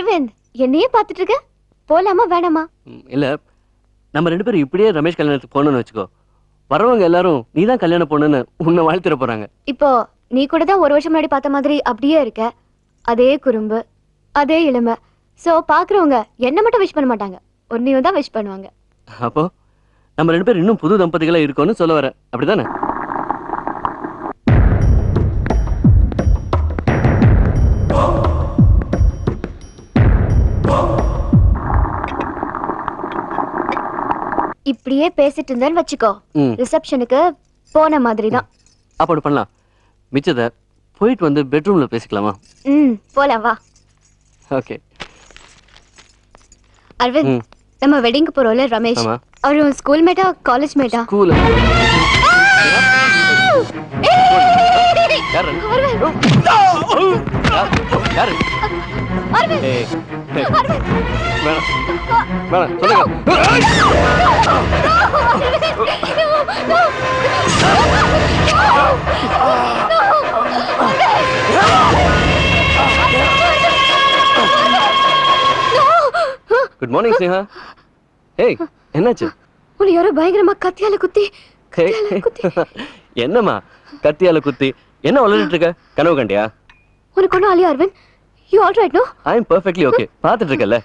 அரவிந்த், என்னையே பார்த்துட்டு இருக்க? போலாமா வேணாமா? இல்ல, நம்ம 2 பேரும் இப்படியே ரமேஷ் கல்யாணத்துக்கு போகணும்னு வச்சுக்கோ. வரவங்க எல்லாரும் நீதான் கல்யாணம் பொண்ணுன்னு உன்னை வாழ்த்திட போறாங்க. இப்போ நீ கூட தான் 1 வருஷம் முன்னாடி பார்த்த மாதிரி அப்படியே இருக்க. அதே குறும்பு, அதே இளமை. சோ பாக்குறவங்க என்ன மட்டும் விஷ் பண்ண மாட்டாங்க, உன்னையும் தான் விஷ் பண்ணுவாங்க. அப்போ நம்ம 2 பேரும் இன்னும் புது தம்பதிகளா இருக்கோம்னு சொல்ல வர, அப்படிதானே? இப்படியே பேசிட்டு இருந்தேன்னு வச்சுக்கோ, ரிசப்ஷனுக்கு போன மாதிரி தான். அப்படி பண்ணலாம். மிச்சத போயிட்டு வந்து பெட்ரூம்ல பேசிக்கலாமா? போலாம் வா. ஓகே. அரவிந்த், நம்ம வெட்டிங்க்கு போறோம்ல ரமேஷ், அவரு ஸ்கூல் மேட்டா காலேஜ் மேட்டா? ஸ்கூல். Good morning Sneha. ஏய், என்னாச்சு? உன்னை யாரோ பயங்கரமா கத்தியால குத்தி. என்னம்மா கத்தியால குத்தி? என்ன வளரிட்டு இருக்க? கனவு கண்டியா? உனக்கு ஒன்றும் Aliya Aravind? You all right? No, I am perfectly okay. பார்த்துட்டு இருக்கல?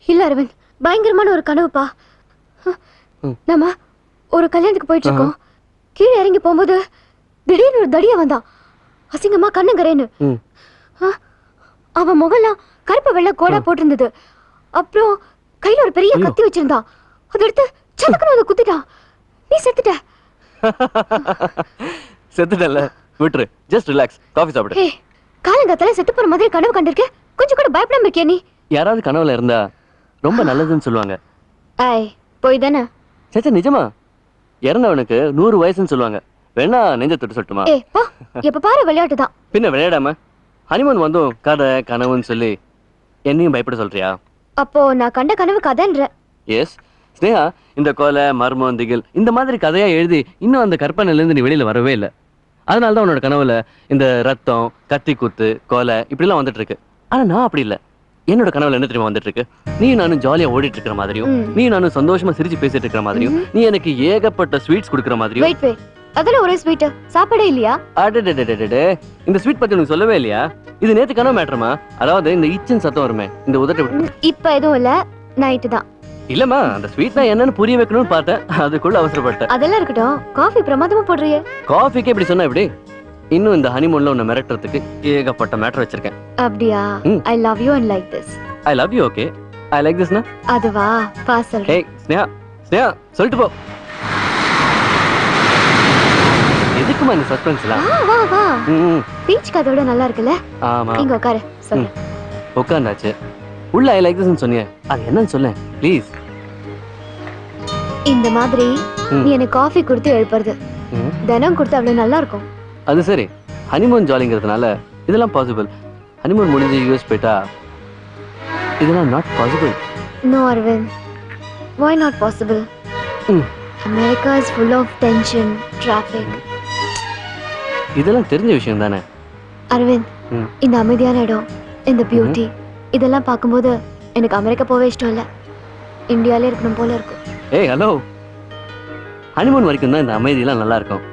இல்ல அரவிந்த், பயங்கரமான ஒரு கனவுப்பா. நம்ம ஒரு கல்யாணத்துக்கு போயிட்டு இருக்கோம். கீழே இறங்கி போகும்போது திடீர்னு ஒரு தடியா வந்தான். அசிங்கமா கண்ணுங்கரேன்னு. அவன் முகம்லாம் கருப்பு வெள்ளை கோடா போட்டிருந்தது. அப்புறம் கையில ஒரு பெரிய கத்தி வச்சிருந்தான். அதை எடுத்து சட்டுக்குன்னு அதை குத்திட்டான். நீ செத்துட்ட. செத்துட்டல, விட்டுரு. Just relax. காஃபி சாப்பிடு. ஏய், காலங்கத்தால செத்து போற மாதிரி கனவு கண்டிருக்க. கொஞ்சம் கூட பயப்படாம இருக்கியா நீ? யாராவது கனவுல இருந்தா ரொம்ப நல்லதுன்னு சொல்லுவாங்க. ஐய், போய் தானே. சேச்சா, நிஜமா? இறந்தவனுக்கு 100 வயசுன்னு சொல்லுவாங்க. வேணா நெஞ்ச தொட்டு சொல்லட்டுமா? ஏய் பா, எப்ப பாரு விளையாட்டு தான். பின்ன விளையாடாம ஹனிமூன் வந்தோம் கதை கனவுன்னு சொல்லி என்னையும் பயப்பட சொல்றியா? அப்போ நான் கண்ட கனவு கதைன்ற? எஸ் ஸ்னேகா, இந்த கொலை மர்மம் திகில் இந்த மாதிரி கதையா எழுதி இன்னும் அந்த கற்பனையில இருந்து நீ வெளியில வரவே இல்லை. அதனாலதான் உன்னோட கனவுல இந்த ரத்தம், கத்தி குத்து, கொலை இப்படிலாம் வந்துட்டு இருக்கு. ஆனா நான் அப்படி இல்லை. என்னோட கனவுல என்ன தெரியுமா வந்துட்டு இருக்கு? நீ நானும் ஜாலியா ஓடிட்டு இருக்கிற மாதிரியும், நீ நானும் சந்தோஷமா சிரிச்சு பேசிட்டு இருக்கிற மாதிரியும், நீ எனக்கு ஏகப்பட்ட ஸ்வீட்ஸ் கொடுக்குற மாதிரியும். வெயிட் வெயிட், அதெல்லாம் ஒரே ஸ்வீட் சாப்பாடே இல்லையா? அடடடடடடே, இந்த ஸ்வீட் பத்தி உனக்கு சொல்லவே இல்லையா? இது நேத்து கனவு மேட்டர்மா. அதாவது இந்த இச்சின் சத்தம் வருமே, இந்த உதட்ட விட்டு. இப்ப எதுவும் இல்ல, நைட்டு தான். இல்லம்மா, அந்த ஸ்வீட்னா என்னன்னு புரிய வைக்கணும்னு பார்த்தேன், அதுக்குள்ள அவசரப்பட்டேன். அதெல்லாம் இருக்கட்டும், காஃபி பிரமாதமா போடுறியே. காஃபிக்கே இப்படி சொன்னா எப்படி? இன்னும் இந்த ஹனிமூன்ல உன்னை மிரட்டுறதுக்கு ஏகப்பட்ட மேட்டர் வச்சிருக்கேன். அப்படியா? ஐ love you and like this. I love you okay, I like this. அதுவா? பாஸ் சொல்றேன். ஏய் ஸ்னேஹா, ஸ்னேஹா சொல்லிட்டு போ. எதுக்குமா இந்த சஸ்பென்ஸ்லாம்? வா வா. பீச் கதோட நல்லா இருக்குல்ல? ஆமா. இங்க உட்காரு, சொல்றேன். உட்கார்ந்தாச்சு. உள்ள ஐ லைக் திஸ்னு சொன்னியே, அது என்னன்னு சொல்ல ப்ளீஸ். இந்த மாதிரி நீ எனக்கு காஃபி கொடுத்து எழுப்புறது தினம் கொடுத்து அவ்வளவு நல்லா இருக்கும். அது சரி, ஹனிமூன் ஜாலிங்கிறதுனால இதெல்லாம் பாசிபிள். ஹனிமூன் முடிஞ்சு யூஎஸ் போயிட்டா இதெல்லாம் not possible. No Aravind, why not possible? America is full of tension, traffic. இதெல்லாம் தெரிஞ்ச விஷயம் தானே அரவிந்த். இந்த அமைதியான இடம், இந்த பியூட்டி இதெல்லாம் பார்க்கும்போது எனக்கு அமெரிக்கா போவே இஷ்டம் இல்ல, இந்தியாலே இருக்கணும் போல இருக்கு. ஏய் ஹலோ, ஹனிமூன் வரைக்கும் தான் இந்த அமைதியெல்லாம் நல்லா இருக்கும்.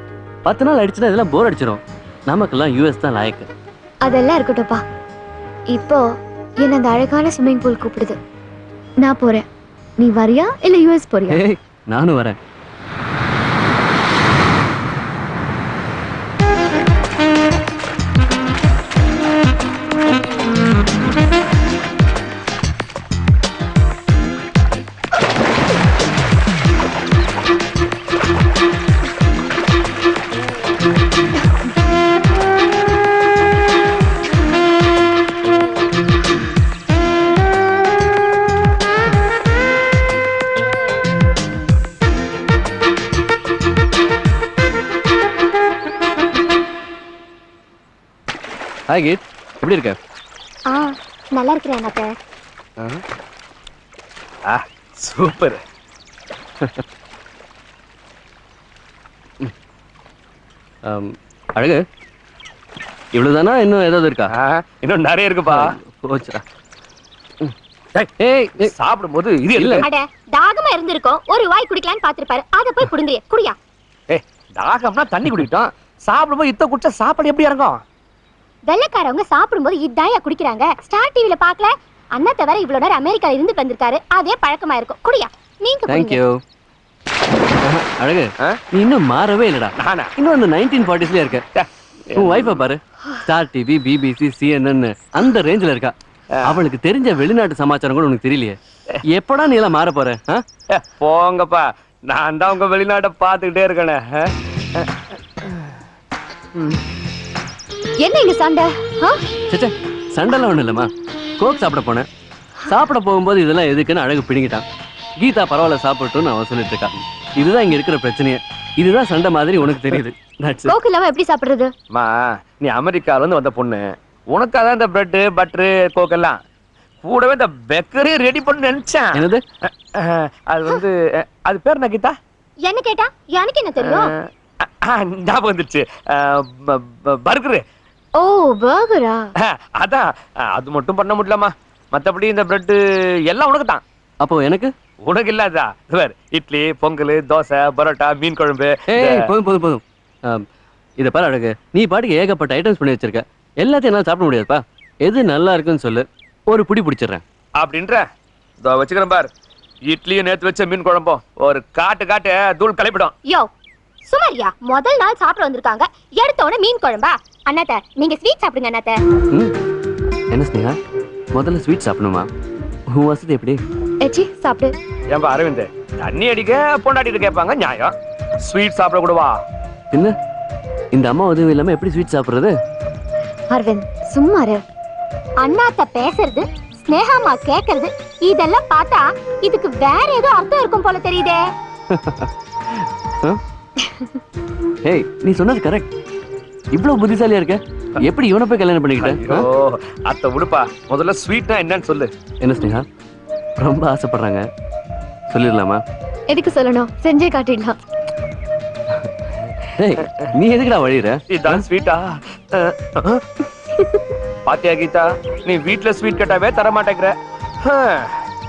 10 நாள் அடிச்சுனா இதெல்லாம் போர் அடிச்சிடும். நமக்கெல்லாம் யூஎஸ் தான் லாயக்கு. அதெல்லாம் இருக்கட்டும்ப்பா. இப்போ என்ன அந்த அழகான ஸ்விம்மிங் பூல் கூப்பிடுது, நான் போறேன். நீ வரியா இல்ல யூஎஸ் போறியா? ஏய், நானும் வரேன். ஹாய் கீத், எப்படி இருக்க? நல்லா இருக்கிறேன் அத்தை. சூப்பர். அழகு, இவ்வளவுதானா? இன்னும் ஏதாவது இருக்கா? இன்னும் நிறைய இருக்குப்பா. போச்சுடா. ஏய் சாப்பிடும்போது இது இல்ல. இல்ல. அட தாகமா இருந்திருக்கும், ஒரு வாய் குடிக்கலான்னு பாத்துருப்பாரு, அத போய் குடுங்கறியே, குடியா. தாகம்னா தண்ணி குடிக்கிட்டோம், சாப்பிடும்போது இத்த குடிச்சா சாப்பாடு எப்படி இறங்கும்? வெள்ளைக்காரவங்க சாப்பிடும்போது இதாயா குடிக்கிறாங்க. ஸ்டார் டிவில பாக்கல, அண்ணா தவிர இவ்வளவு நேரம் அமெரிக்கால இருந்து வந்திருக்காரு, அதே பழக்கமா இருக்கும், குடியா. நீங்க தேங்க் யூ. அழகு, ஆ? நீ இன்னும் மாறவே இல்லடா. நானா? இன்னும் அந்த 1940ஸ்லயே இருக்க. உன் வைஃபை பாரு, ஸ்டார் டிவி, பிபிசி, CNN அந்த ரேஞ்சில இருக்கா. அவளுக்கு தெரிஞ்ச வெளிநாட்டு சமாச்சாரம் கூட உனக்கு தெரியலையே. எப்படா நீ எல்லாம் மாற போற? போங்கப்பா, நான் தான் உங்க வெளிநாட்டை பார்த்துக்கிட்டே இருக்கேனே. என்ன இங்க சண்டை? சச்சே, சண்டைலாம் ஒண்ணும் இல்லம்மா. கோக் சாப்பிட போனேன். சாப்பிட போகும்போது இதெல்லாம் எதுக்குன்னு அழகு பிடிங்கிட்டான். கீதா பரவாயில்ல சாப்பிட்டுன்னு அவன் சொல்லிட்டு இருக்கா. இதுதான் இங்க இருக்கிற பிரச்சனையே. இதுதான் சண்டை மாதிரி உனக்கு தெரியுது. கோக் இல்லாம எப்படி சாப்பிடுறது? மா, நீ அமெரிக்கால இருந்து வந்த பொண்ணு, உனக்காதான் இந்த பிரெட் பட்டரு கோக் எல்லாம், கூடவே இந்த பேக்கரி ரெடி பண்ணு நினைச்சேன். என்னது? அது வந்து அது பேர் என்ன கீதா? என்ன கேட்டா எனக்கு என்ன தெரியும்? ஞாபகம் வந்துருச்சு, பர்கரு. ஓ, பர்கரா? அதான், அது மட்டும் பண்ண முடியலமா. மத்தபடி இந்த பிரெட் எல்லாம் உனக்கு தான். அப்போ எனக்கு? உனக்கு இல்லாதா? இட்லி, பொங்கல், தோசை, பரோட்டா, மீன் குழம்பு. போதும் போதும் போதும். இதை பாரு அழகு, நீ பாட்டுக்கு ஏகப்பட்ட ஐட்டம்ஸ் பண்ணி வச்சிருக்க. எல்லாத்தையும் என்னால சாப்பிட முடியாதுப்பா. எது நல்லா இருக்குன்னு சொல்லு, ஒரு புடி பிடிச்சிடுறேன். அப்படின்ற இதோ வச்சுக்கிறேன் பார். இட்லியும் நேத்து வச்ச மீன் குழம்பும் ஒரு காட்டு காட்டு தூள் கலைப்பிடும். யோ சுமாரியா, முதல் நாள் சாப்பிட வந்திருக்காங்க, எடுத்த உடனே மீன் குழம்பா? அண்ணாத்த, நீங்க ஸ்வீட் சாப்பிடுங்க அண்ணாத்த. என்ன ஸ்னேகா, முதல்ல ஸ்வீட் சாப்பிடணுமா? உன் வசதி எப்படி? ஏச்சி சாப்பிடு. ஏன்பா அரவிந்த், தண்ணி அடிக்க பொண்டாட்டிட்டு கேட்பாங்க, நியாயம். ஸ்வீட் சாப்பிட கூடவா? என்ன இந்த அம்மா உதவி இல்லாம எப்படி ஸ்வீட் சாப்பிடுறது? அரவிந்த் சும்மா இரு. அண்ணாத்த பேசுறது, ஸ்னேகாமா கேக்குறது, இதெல்லாம் பார்த்தா இதுக்கு வேற ஏதோ அர்த்தம் இருக்கும் போல தெரியுதே. ஏய், நீ சொன்னது கரெக்ட். இவ்வளவு புத்திசாலியா இருக்க, எப்படி இவனை போய் கல்யாணம் பண்ணிக்கிட்ட? அத்தை விடுப்பா, முதல்ல ஸ்வீட்னா என்னன்னு சொல்லு. என்ன ஸ்னேகா, ரொம்ப ஆசைப்படுறாங்க, சொல்லிடலாமா? எதுக்கு சொல்லணும், செஞ்சே காட்டிடலாம். ஏய், நீ எதுக்குடா வழியிற? இதான் ஸ்வீட்டா? பாத்தியா கீதா, நீ வீட்ல ஸ்வீட் கேட்டாவே தர மாட்டேங்கிற.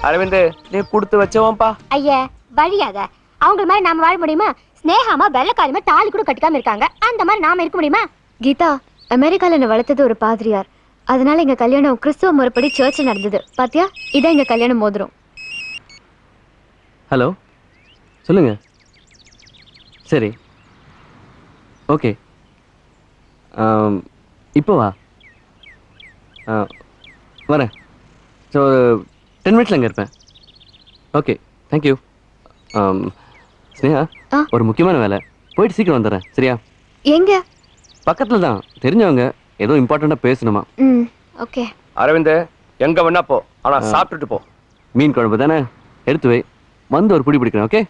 அரவிந்த், நீ கொடுத்து வச்சவன்பா. ஐயா வழியாத, அவங்க மாதிரி நாம வாழ முடியுமா? ஸ்னேகாமா வெள்ளக்காரமா தாலி கூட கட்டிக்காம இருக்காங்க, அந்த மாதிரி நாம இருக்க முடியுமா? கீதா, அமெரிக்கால என்ன வளர்த்தது ஒரு பாதிரியார், அதனால எங்க கல்யாணம் கிறிஸ்துவ முறைப்படி சர்ச்சில் நடந்தது. பாத்தியா, இதான் எங்க கல்யாணம் மோதிரம். ஹலோ, சொல்லுங்க. சரி, ஓகே. இப்போ வா. வரேன். ஸோ 10 மினிட்ஸில் அங்கே இருப்பேன். Okay, thank you. ஸ்னேகா, ஒரு முக்கியமான வேலை, போயிட்டு சீக்கிரம் வந்துடுறேன், சரியா? எங்க? பக்கத்தில் தான், தெரிஞ்சவங்க, ஏதோ இம்பார்ட்டண்ட்டாக பேசணுமா. ஓகே. அரவிந்த், எங்க வேணா போ, ஆனா சாப்பிட்டுட்டு போ. மீன் குழம்பு தானே, எடுத்து வை, வந்து ஒரு புடி பிடிக்கிறேன். ஓகே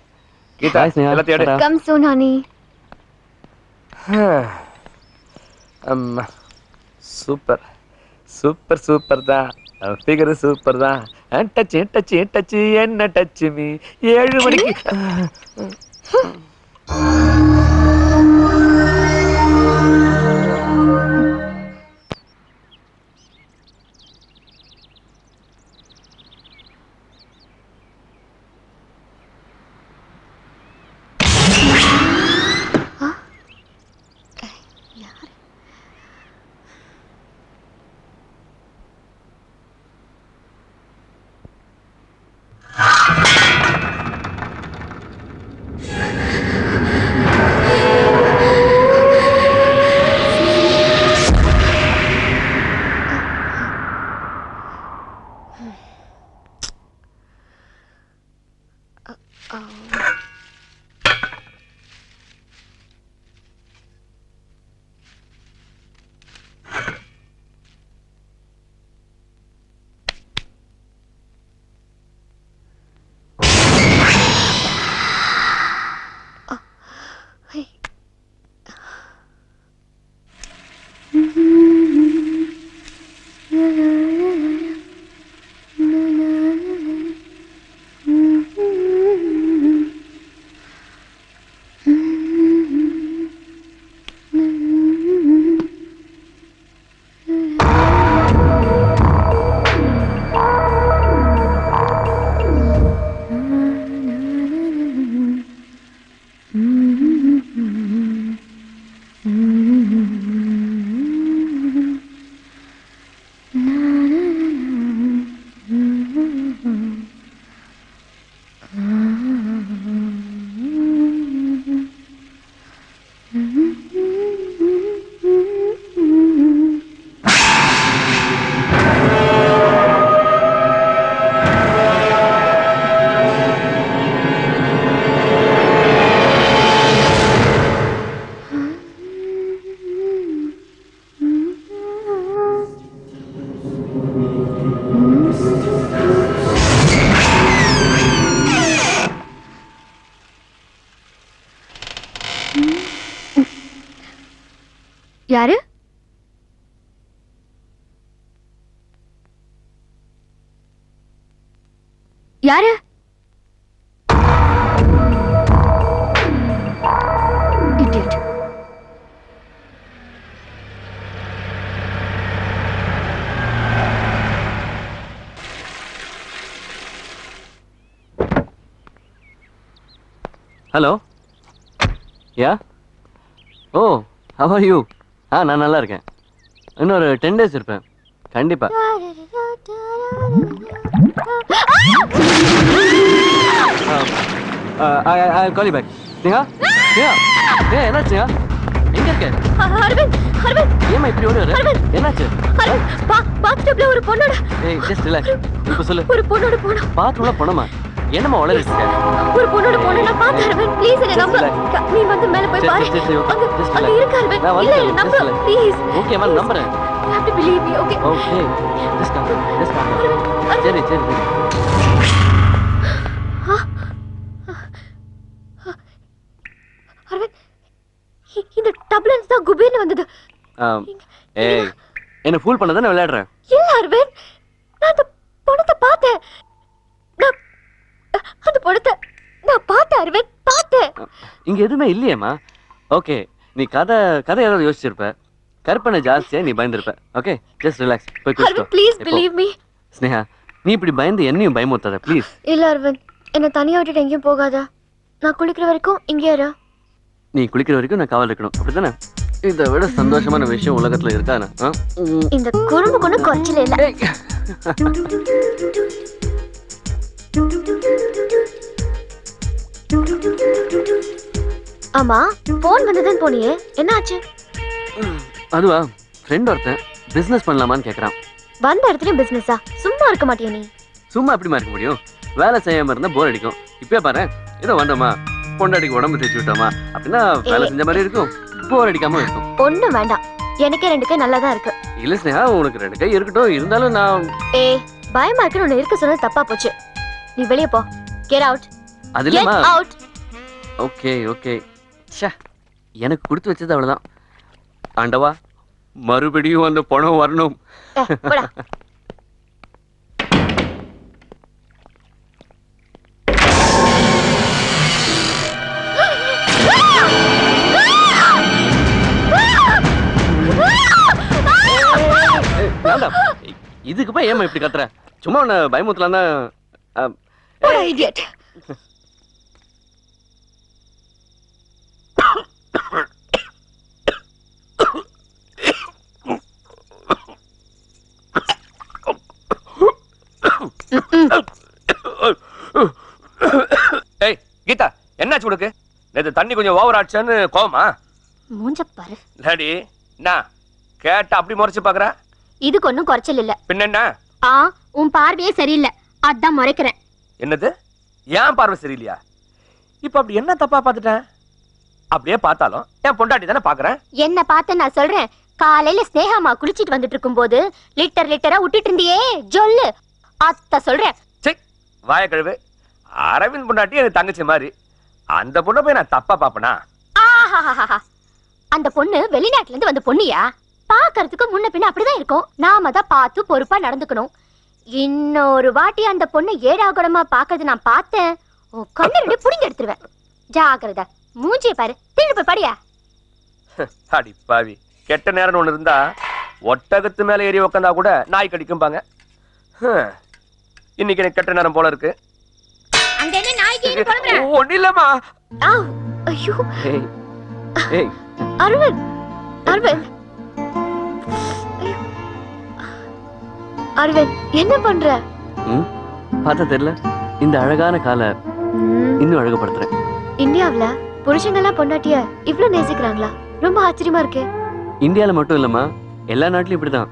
கீதா, எல்லாத்தையும் எடு. Come soon honey. Super super super தான், ஃபிகர் சூப்பர் தான். டச் டச் டச் என்ன டச் மீ 7 மணிக்கு. யாரு? யாரு? Idiot. Hello, yeah, oh, how are you? நான் நல்லா இருக்கேன். இன்னொரு 10 days இருப்பேன் கண்டிப்பா. I'll call you back. Sneha, என்னாச்சு? எங்க இருக்க? ஏமா இப்படி ஓடி வர? என்னாச்சு? பாத்டப்ல ஒரு பொண்ணோட. ஏய், ஜஸ்ட் ரிலாக்ஸ். இப்ப சொல்லு. ஒரு பொண்ணோட போனோம். பாத்ரூம்ல போனோமா? என்னமா வளரிட்டு இருக்க? ஒரு பொண்ணோட போன நான் பார்த்தேன் அரவிந்த். ப்ளீஸ் என்ன நம்பு. நீ வந்து மேல போய் பாரு. அங்க இருக்க அரவிந்த். இல்ல என்ன நம்பு ப்ளீஸ். ஓகே மா, நம்புறேன். You have to believe me, okay? Okay. Just come. சரி. அரவிந்த், இந்த டப்லன்ஸ் தான் குபேர்னு வந்தது. ஏய், என்ன ஃபூல் பண்ணதானே விளையாடுறேன்? இல்ல அரவிந்த், நான் அந்த பணத்தை பார்த்தேன். அந்த பணத்தை நான் பார்த்தேன் அரவிந்த், பார்த்தேன். இங்க எதுவுமே இல்லையேம்மா. ஓகே, நீ கதை ஏதாவது யோசிச்சிருப்ப. கற்பனை ஜாஸ்தியா நீ பயந்துருப்ப. Okay, just relax. போய் குளிச்சுக்கோ. Aravind, please believe me. Sneha, நீ இப்படி பயந்து என்னையும் பயமுறுத்தாத ப்ளீஸ். இல்ல அரவிந்த், என்ன தனியா விட்டுட்டு எங்கேயும் போகாத. நான் குளிக்கிற வரைக்கும் இங்கே இரு. நீ குளிக்கிற வரைக்கும் நான் காவல் இருக்கணும், அப்படித்தானே? இதை விட சந்தோஷமான விஷயம் உலகத்துல இருக்கானே? இந்த குறும்பு கொண்டு குறைச்சல இல்ல. ஆமா, போன் வந்ததுன்னு போனியே, என்ன ஆச்சு? அதுவா, ஃப்ரெண்ட் ஒருத்தன் பிசினஸ் பண்ணலாமான்னு கேக்குறான். வந்த இடத்துல பிசினஸா? சும்மா இருக்க மாட்டியா நீ? சும்மா எப்படிமா இருக்க முடியும்? வேலை செய்யாம இருந்தா போர் அடிக்கும். இப்பயே பாரு, ஏதோ வந்தோமா, பொண்டாட்டிக்கு உடம்பு தேய்ச்சி விட்டோமா அப்படின்னா வேலை செஞ்ச மாதிரி இருக்கும், போர் அடிக்காம இருக்கும். ஒண்ணும் வேண்டாம், எனக்கே 2 கை நல்லா தான் இருக்கு. இல்ல ஸ்னேகா, உனக்கு 2 கை இருக்கட்டும், இருந்தாலும் நான் பயமா இருக்குன்னு ஒண்ணு இருக்க சொன்னது தப்பா போச்சு. நீ வெளியே போ. Get out. அது இல்லம்மா. Get out. ஓகே. ச்சே, எனக்கு கொடுத்து வச்சது அவ்வளவுதான். ஆண்டவா, மறுபடியும் அந்த பணம் வரணும். போடா. இதுக்கு போய் ஏமா இப்படி கத்துற? சும்மா உன்னை பயமுத்தலாம் தான். இடியட். ஏய் கீதா, என்னாச்சு உனக்கு? நேத்து தண்ணி கொஞ்சம் ஓவர் ஆச்சுன்னு கோவமா? மூஞ்ச பாரு. டாடி, நான் கேட்ட அப்படி முறைச்சு பாக்குற? இதுக்கு ஒண்ணும் குறைச்சல் இல்ல. பின்ன என்ன? உன் பார்வையே சரியில்லை, அதான் முறைக்கிறேன். என்னது? ஏன் பார்வை சரியில்லையா? இப்ப அப்படி என்ன தப்பா பாத்துட்டேன்? அப்படியே பார்த்தாலும் என் பொண்டாட்டி தானே பாக்குறேன். என்ன பார்த்து நான் சொல்றேன். காலையில ஸ்னேகாமா குளிச்சிட்டு வந்துட்டு இருக்கும் போது லிட்டரா விட்டுட்டு இருந்தியே, ஜொல்லு அத்த சொல்றேன். சரி, வாய கழுவு. அரவிந்த் பொண்டாட்டி எனக்கு தங்கச்சி மாதிரி, அந்த பொண்ணை போய் நான் தப்பா பாப்பனா? அந்த பொண்ணு வெளிநாட்டுல இருந்து வந்த பொண்ணியா? பாக்குறதுக்கு முன்ன பின்ன அப்படிதான் இருக்கும். நாம தான் பார்த்து பொறுப்பா நடந்துக்கணும். இன்னொரு வாட்டி அந்த பொண்ணு ஏடாகுடமா பாக்குறது நான் பார்த்தேன், கண்ணு 2 புடிங்க எடுத்துருவேன். ஜாக்கிரதை. மூஞ்சிய பாரு, திருப்பி போய் படியா. அடி பாவி, கெட்ட நேரம் ஒண்ணு இருந்தா ஒட்டகத்து மேல ஏறி உக்காந்தா கூட நாய் கடிக்கும்பாங்க. இன்னைக்கு எனக்கு கெட்ட நேரம் போல இருக்கு. ஒண்ணு இல்லம்மா. ஐயோ அரவிந்த், அரவிந்த், அரவிந்த், என்ன பண்ற? பார்த்தா தெரியல, இந்த அழகான காலை இன்னும் அழகுபடுத்துறேன். இந்தியாவுல புருஷங்கெல்லாம் பொண்டாட்டிய இவ்ளோ நேசிக்கிறாங்களா? ரொம்ப ஆச்சரியமா இருக்கு. இந்தியால மட்டும் இல்லம்மா, எல்லா நாட்டிலும் இப்படிதான்.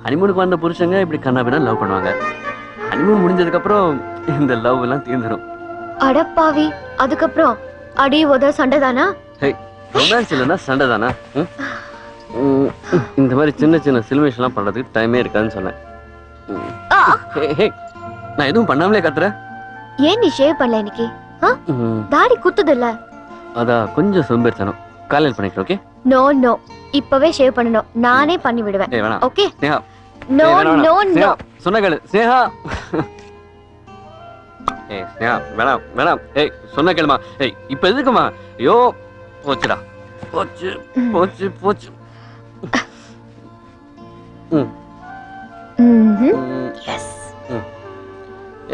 ஹனிமூனுக்கு வந்த புருஷங்க இப்படி கண்ணாபின்னா லவ் பண்ணுவாங்க. ஹனிமூன் முடிஞ்சதுக்கு அப்புறம் இந்த லவ் எல்லாம் தீர்ந்துடும். அடப்பாவி, அதுக்கப்புறம் அடி உத சண்டை தானா? ரொமான்ஸ் இல்லைன்னா சண்டை தானா? இந்த மாதிரி சின்ன சின்ன சிலுமிஷ் எல்லாம் பண்றதுக்கு டைமே இருக்காதுன்னு சொன்னேன். நான் எதுவும் பண்ணாமலே கத்துறேன். ஏன் நீ ஷேவ் பண்ணல இன்னைக்கு? தாடி குத்துது இல்ல? அதான் கொஞ்சம் சோம்பேறித்தனம். காலையில் பண்ணிக்கிறேன். ஓகே, நோ நோ, இப்பவே ஷேவ் பண்ணனும். நானே பண்ணி விடுவேன். ஏய் வேணாம். Okay? Sneha. No no no. சொன்ன கேளு ஸ்னேகா. ஏய் ஸ்னேகா வேணாம் வேணாம். ஏய் சொன்ன கேளுமா. ஏய் இப்போ எதுக்குமா? ஐயோ போச்சுடா. போச்சு போச்சு போச்சு. எஸ்.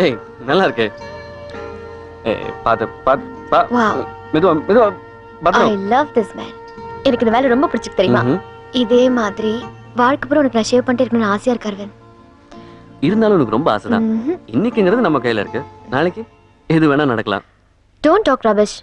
ஏய் நல்லா இருக்கே. ஏய் பாத்து பாத்து வாவ். மெதுவா மெதுவா ஐ பத்திரம். Love this man. எனக்கு இந்த வேலை ரொம்ப பிடிச்சிருக்கு தெரியுமா? இதே மாதிரி வாழ்க்கை பூரா உனக்கு நான் ஷேவ் பண்ணிட்டு இருக்கணும்னு ஆசையா இருக்கு அரவிந்த். இருந்தாலும் உனக்கு ரொம்ப ஆசைதான். இன்னைக்குங்கிறது நம்ம கையில இருக்கு, நாளைக்கு எது வேணா நடக்கலாம். Don't talk rubbish.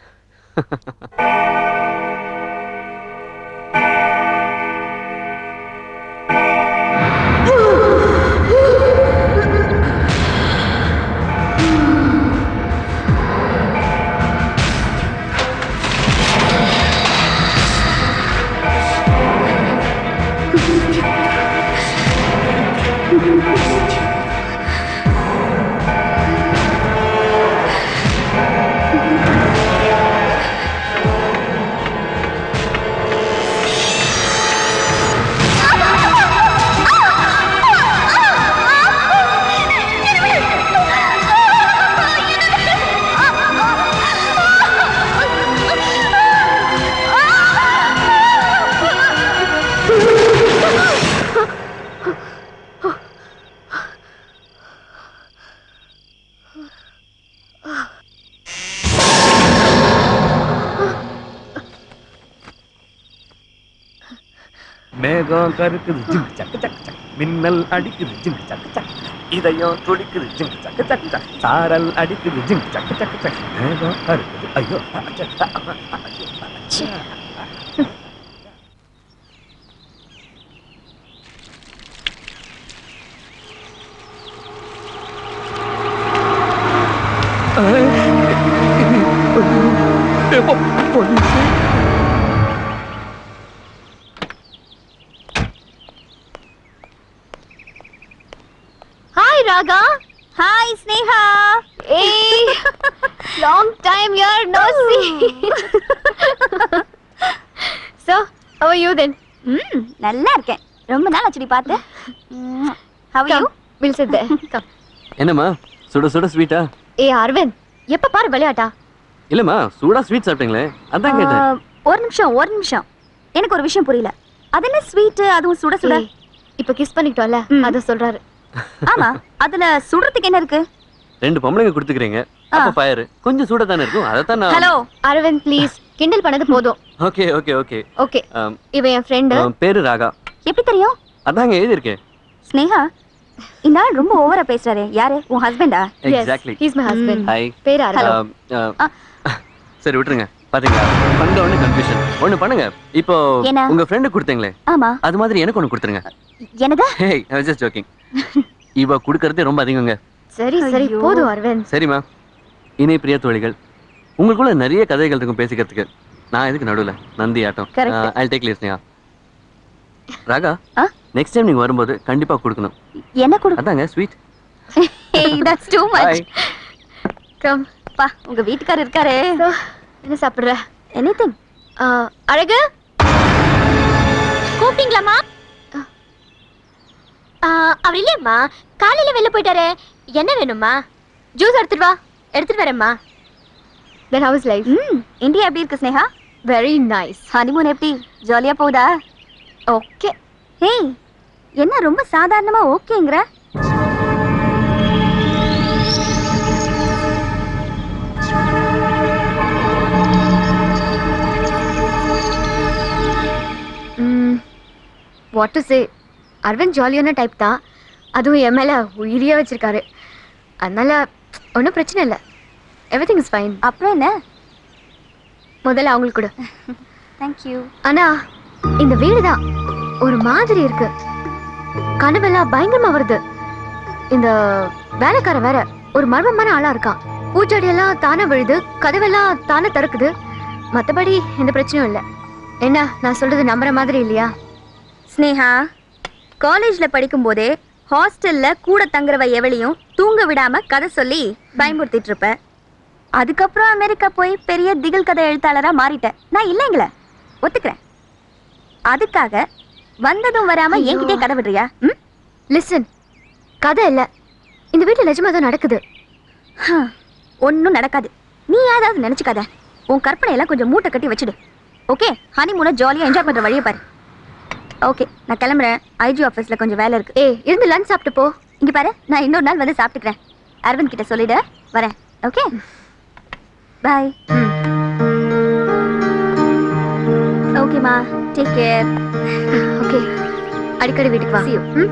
மேகம் கருக்குது ஜிங்கு சக்கு சக்கு சக், மின்னல் அடிக்குது ஜிங்கு சக்கு சக், இதயம் துடிக்குது ஜிங்கு சக்கு சக்கு சக், சாரல் அடிக்குது ஜிங்கு சக்கு சக்கு சக், மேகம் கருக்குது ஐயோ. ஹாய் ராகா. ஹாய் ஸ்னேகா. ஏய் long time your no see. So how are you then? நல்லா இருக்கேன். ரொம்ப நாள் ஆச்சுடி பார்த்து. How are you? We'll sit there. Come. என்னம்மா சுட சுட ஸ்வீட்டா? ஏய் அரவிந்த், எப்ப பாரு விளையாட்டா? இல்லம்மா சூடா ஸ்வீட் சாப்பிட்டீங்களே அதான் கேட்டேன். ஒரு நிமிஷம். எனக்கு ஒரு விஷயம் புரியல. அது என்ன ஸ்வீட், அதுவும் சுட சுட? ஏய், இப்ப கிஸ் பண்ணிட்டோம்ல அத சொல்றாரு. ஆமா, அதுல சுடுறதுக்கு என்ன இருக்கு? ரெண்டு பொம்பளைங்க கொடுத்துக்கிறீங்க, அப்ப ஃபயர் கொஞ்சம் சூடா தானே இருக்கும். அதத்தான் நான். ஹலோ அரவிந்த் ப்ளீஸ், கிண்டல் பண்ணது போதும். Okay okay okay okay. இவன் என் ஃப்ரெண்ட். பேரு ராகா. எப்படி தெரியும்? அதாங்க எழுதி இருக்கேன். ஸ்னேகா, இந்த ஆள் ரொம்ப ஓவரா பேசுறாரு. யாரு, உன் ஹஸ்பண்டா? Exactly. He is my husband. Hi. பேரு அரவிந்த். சரி விட்டுருங்க. பாத்தீங்களா வந்த உடனே கன்ஃபியூஷன். ஒண்ணு பண்ணுங்க, இப்போ என்ன? உங்க ஃப்ரெண்ட் கொடுத்தீங்களே ஆமா. அது மாதிரி எனக்கு ஒண்ணு கொடுத்துருங்க. என்னது? Hey I was just joking. இவ கொடுக்கறதே ரொம்ப அதிகங்க. சரி சரி போதும் அரவிந்த். சரிம்மா. இனி பிரிய தோழிகள், உங்களுக்குள்ள நிறைய கதைகள் இருக்கும் பேசிக்கிறதுக்கு. நான் எதுக்கு நடுவுல நந்தி ஆட்டம். I take leave Sneha. Raga, next time நீங்க வரும்போது கண்டிப்பா கொடுக்கணும். என்ன கொடு? அதாங்க sweet. Hey, that's too much. Come பா, உங்க வீட்டுக்காரர் இருக்காரே. என்ன சாப்பிடுற? எனிதிங். அழகு கூப்பிட்டீங்களாம்மா? அவர் இல்லையம்மா, காலையில வெளில போயிட்டாரு. என்ன வேணும்மா? ஜூஸ் எடுத்துட்டு வா. எடுத்துட்டு வரேம்மா. Then how is life? India எப்படி இருக்கு ஸ்னேகா? Very nice. ஹனிமூன் எப்படி ஜாலியா போகுதா? ஓகே. ஹேய், என்ன ரொம்ப சாதாரணமா ஓகேங்கற? வாட் டு சே, அரவிந்த் ஜாலியான டைப் தான். அதுவும் என் மேல உயிரியா வச்சிருக்காரு. அதனால ஒன்றும் பிரச்சனை இல்லை. Everything is fine. அப்புறம் என்ன? முதல்ல அவங்களுக்கு கூட. தேங்க்யூ. ஆனா இந்த வீடு தான் ஒரு மாதிரி இருக்கு. கனவெல்லாம் பயங்கரமா வருது. இந்த வேலைக்காரன் வேற ஒரு மர்மமான ஆளா இருக்கான். பூச்செடியெல்லாம் தானே விழுது, கதவெல்லாம் தானே திறக்குது. மற்றபடி எந்த பிரச்சனையும் இல்லை. என்ன நான் சொல்றது நம்புற மாதிரி இல்லையா? ஸ்னேகா, காலேஜ்ல படிக்கும் போதே ஹாஸ்டல்ல கூட தங்குறவ எவளையும் தூங்க விடாம கதை சொல்லி பயமுறுத்திட்டு இருப்ப. அதுக்கப்புறம் அமெரிக்கா போய் பெரிய திகில் கதை எழுத்தாளரா மாறிட்டேன். நான் இல்லைங்களே, ஒத்துக்கிறேன். அதுக்காக வந்ததும் வராம என்கிட்டே கதை விடுறியா? லிசன், கதை இல்ல, இந்த வீட்டுல நிஜமா தான் நடக்குது. ஒன்னும் நடக்காது. நீ ஏதாவது நினைச்சுக்காத. உன் கற்பனையெல்லாம் கொஞ்சம் மூட்டை கட்டி வச்சுடு. ஓகே, ஹனிமூனை ஜாலியா என்ஜாய் பண்ற வழியை பாரு. ஓகே, நான் கிளம்புறேன். ஐஜி ஆஃபீஸ்ல கொஞ்சம் வேலை இருக்கு. இருந்து லஞ்ச் சாப்பிட்டு போ. இங்க பாரு, நான் இன்னொரு நாள் வந்து சாப்பிட்டுக்கிறேன். அரவிந்த் கிட்ட சொல்லிடு, வரேன். Okay, bye. ஓகேமா, டேக் கேர். ஓகே, அடிக்கடி வீட்டுக்கு வா. See you.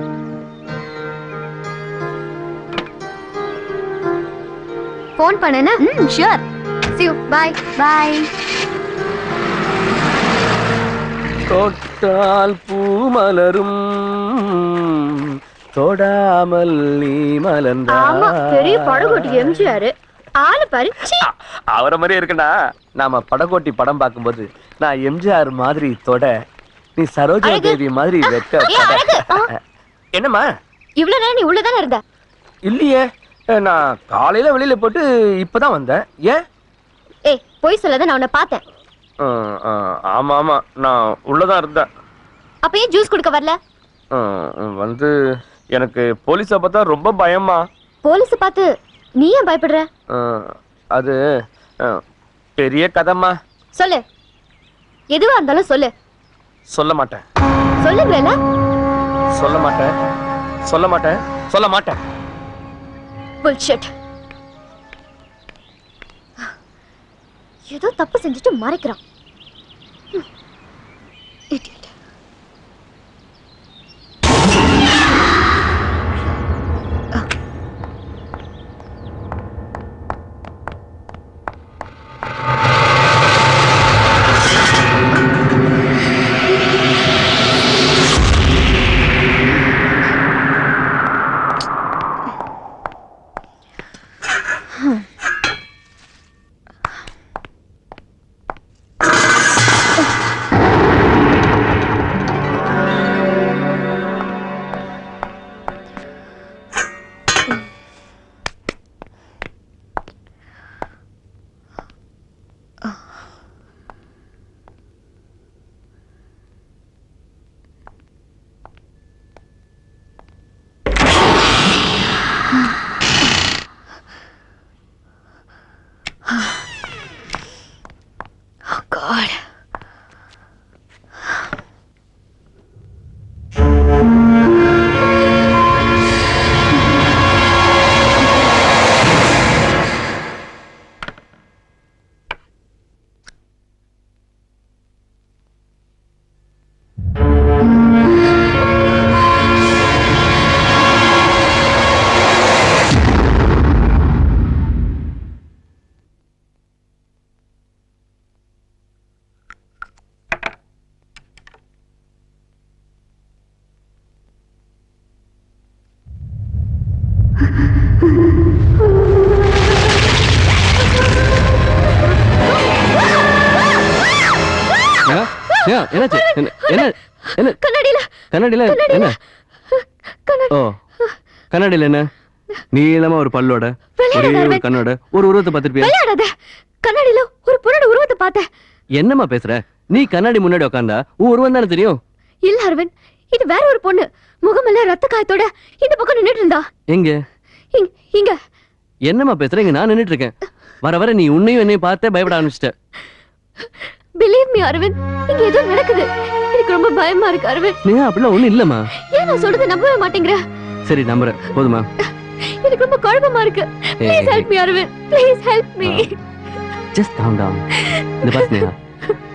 ஃபோன் பண்ணேனா? Sure. See you. Bye. Bye. Thottal Poo மலரும், தொடாமல் நீ ஆமா, பெரிய படகோட்டி எம்ஜிஆர். ஆளு பாரு. அவரை மாதிரியே இருக்குண்ணா. நாம படகோட்டி படம் பார்க்கும்போது நான் எம்ஜிஆர் மாதிரி தொட, நீ சரோஜா தேவி மாதிரி வெக்க. என்னம்மா இவ்வளவு நேரம் நீ உள்ளதானே இருந்த? இல்லையே, நான் காலையில வெளியில போட்டு இப்பதான் வந்தேன். ஏன்? போய் சொல்லாத, நான் உன்னை பார்த்தேன். ஆமா ஆமா, நான் உள்ளதான் இருந்தேன். அப்ப ஏன் ஜூஸ் குடிக்க வரல? வந்து எனக்கு போலீஸை பார்த்தா ரொம்ப பயமா. போலீஸ் பார்த்து நீ ஏன் பயப்படுற? அது பெரிய கதைமா. சொல்லு, எதுவா இருந்தாலும் சொல்லு. சொல்ல மாட்டேன். சொல்லுங்களா? சொல்ல மாட்டேன், சொல்ல மாட்டேன், சொல்ல மாட்டேன். புல்ஷிட். ஏதோ தப்பு செஞ்சுட்டு மறைக்கிறான். Idiot. Oh God. என்னாச்சு? என்ன என்ன கண்ணாடியில என்ன? ஓ, கண்ணாடியில என்ன? நீளமா ஒரு பல்லோட, ஒரே ஒரு கண்ணோட ஒரு உருவத்தை பார்த்திருப்பியா? விளையாடாத. கண்ணாடியில ஒரு பொண்ணோட உருவத்தை பார்த்தேன். என்னம்மா பேசுற? நீ கண்ணாடி முன்னாடி உட்கார்ந்தா உன் உருவம் தானே தெரியும். இல்ல அரவிந்த், இது வேற ஒரு பொண்ணு. முகமெல்லாம் ரத்த காயத்தோட இந்த பக்கம் நின்னுட்டு இருந்தா. எங்க? இங்க. என்னம்மா பேசுற? இங்க நான் நின்னுட்டு இருக்கேன். வர வர நீ உன்னையும் என்னையும் பார்த்தே பயப்பட ஆரம்பிச்சிட்ட. Believe me அரவிந்த், இங்க ஏதோ நடக்குது. எனக்கு ரொம்ப பயமா இருக்கு அரவிந்த். நீ அப்படிலாம் ஒண்ணும் இல்லம்மா. ஏன் நான் சொல்றது நம்பவே மாட்டேங்கிற? சரி நம்புறேன், போதுமா? எனக்கு ரொம்ப குழப்பமா இருக்கு. Please help me Aravind. Please help me. Just calm down. இந்த பாரு ஸ்னேகா,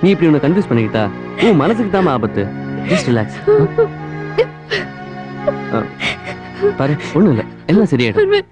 நீ இப்படி உன்னை கன்ஃபியூஸ் பண்ணிக்கிட்டா உன் மனசுக்கு தான் ஆபத்து. Just relax. பாரு, ஒண்ணும் இல்ல, எல்லாம் சரியாயிடும்.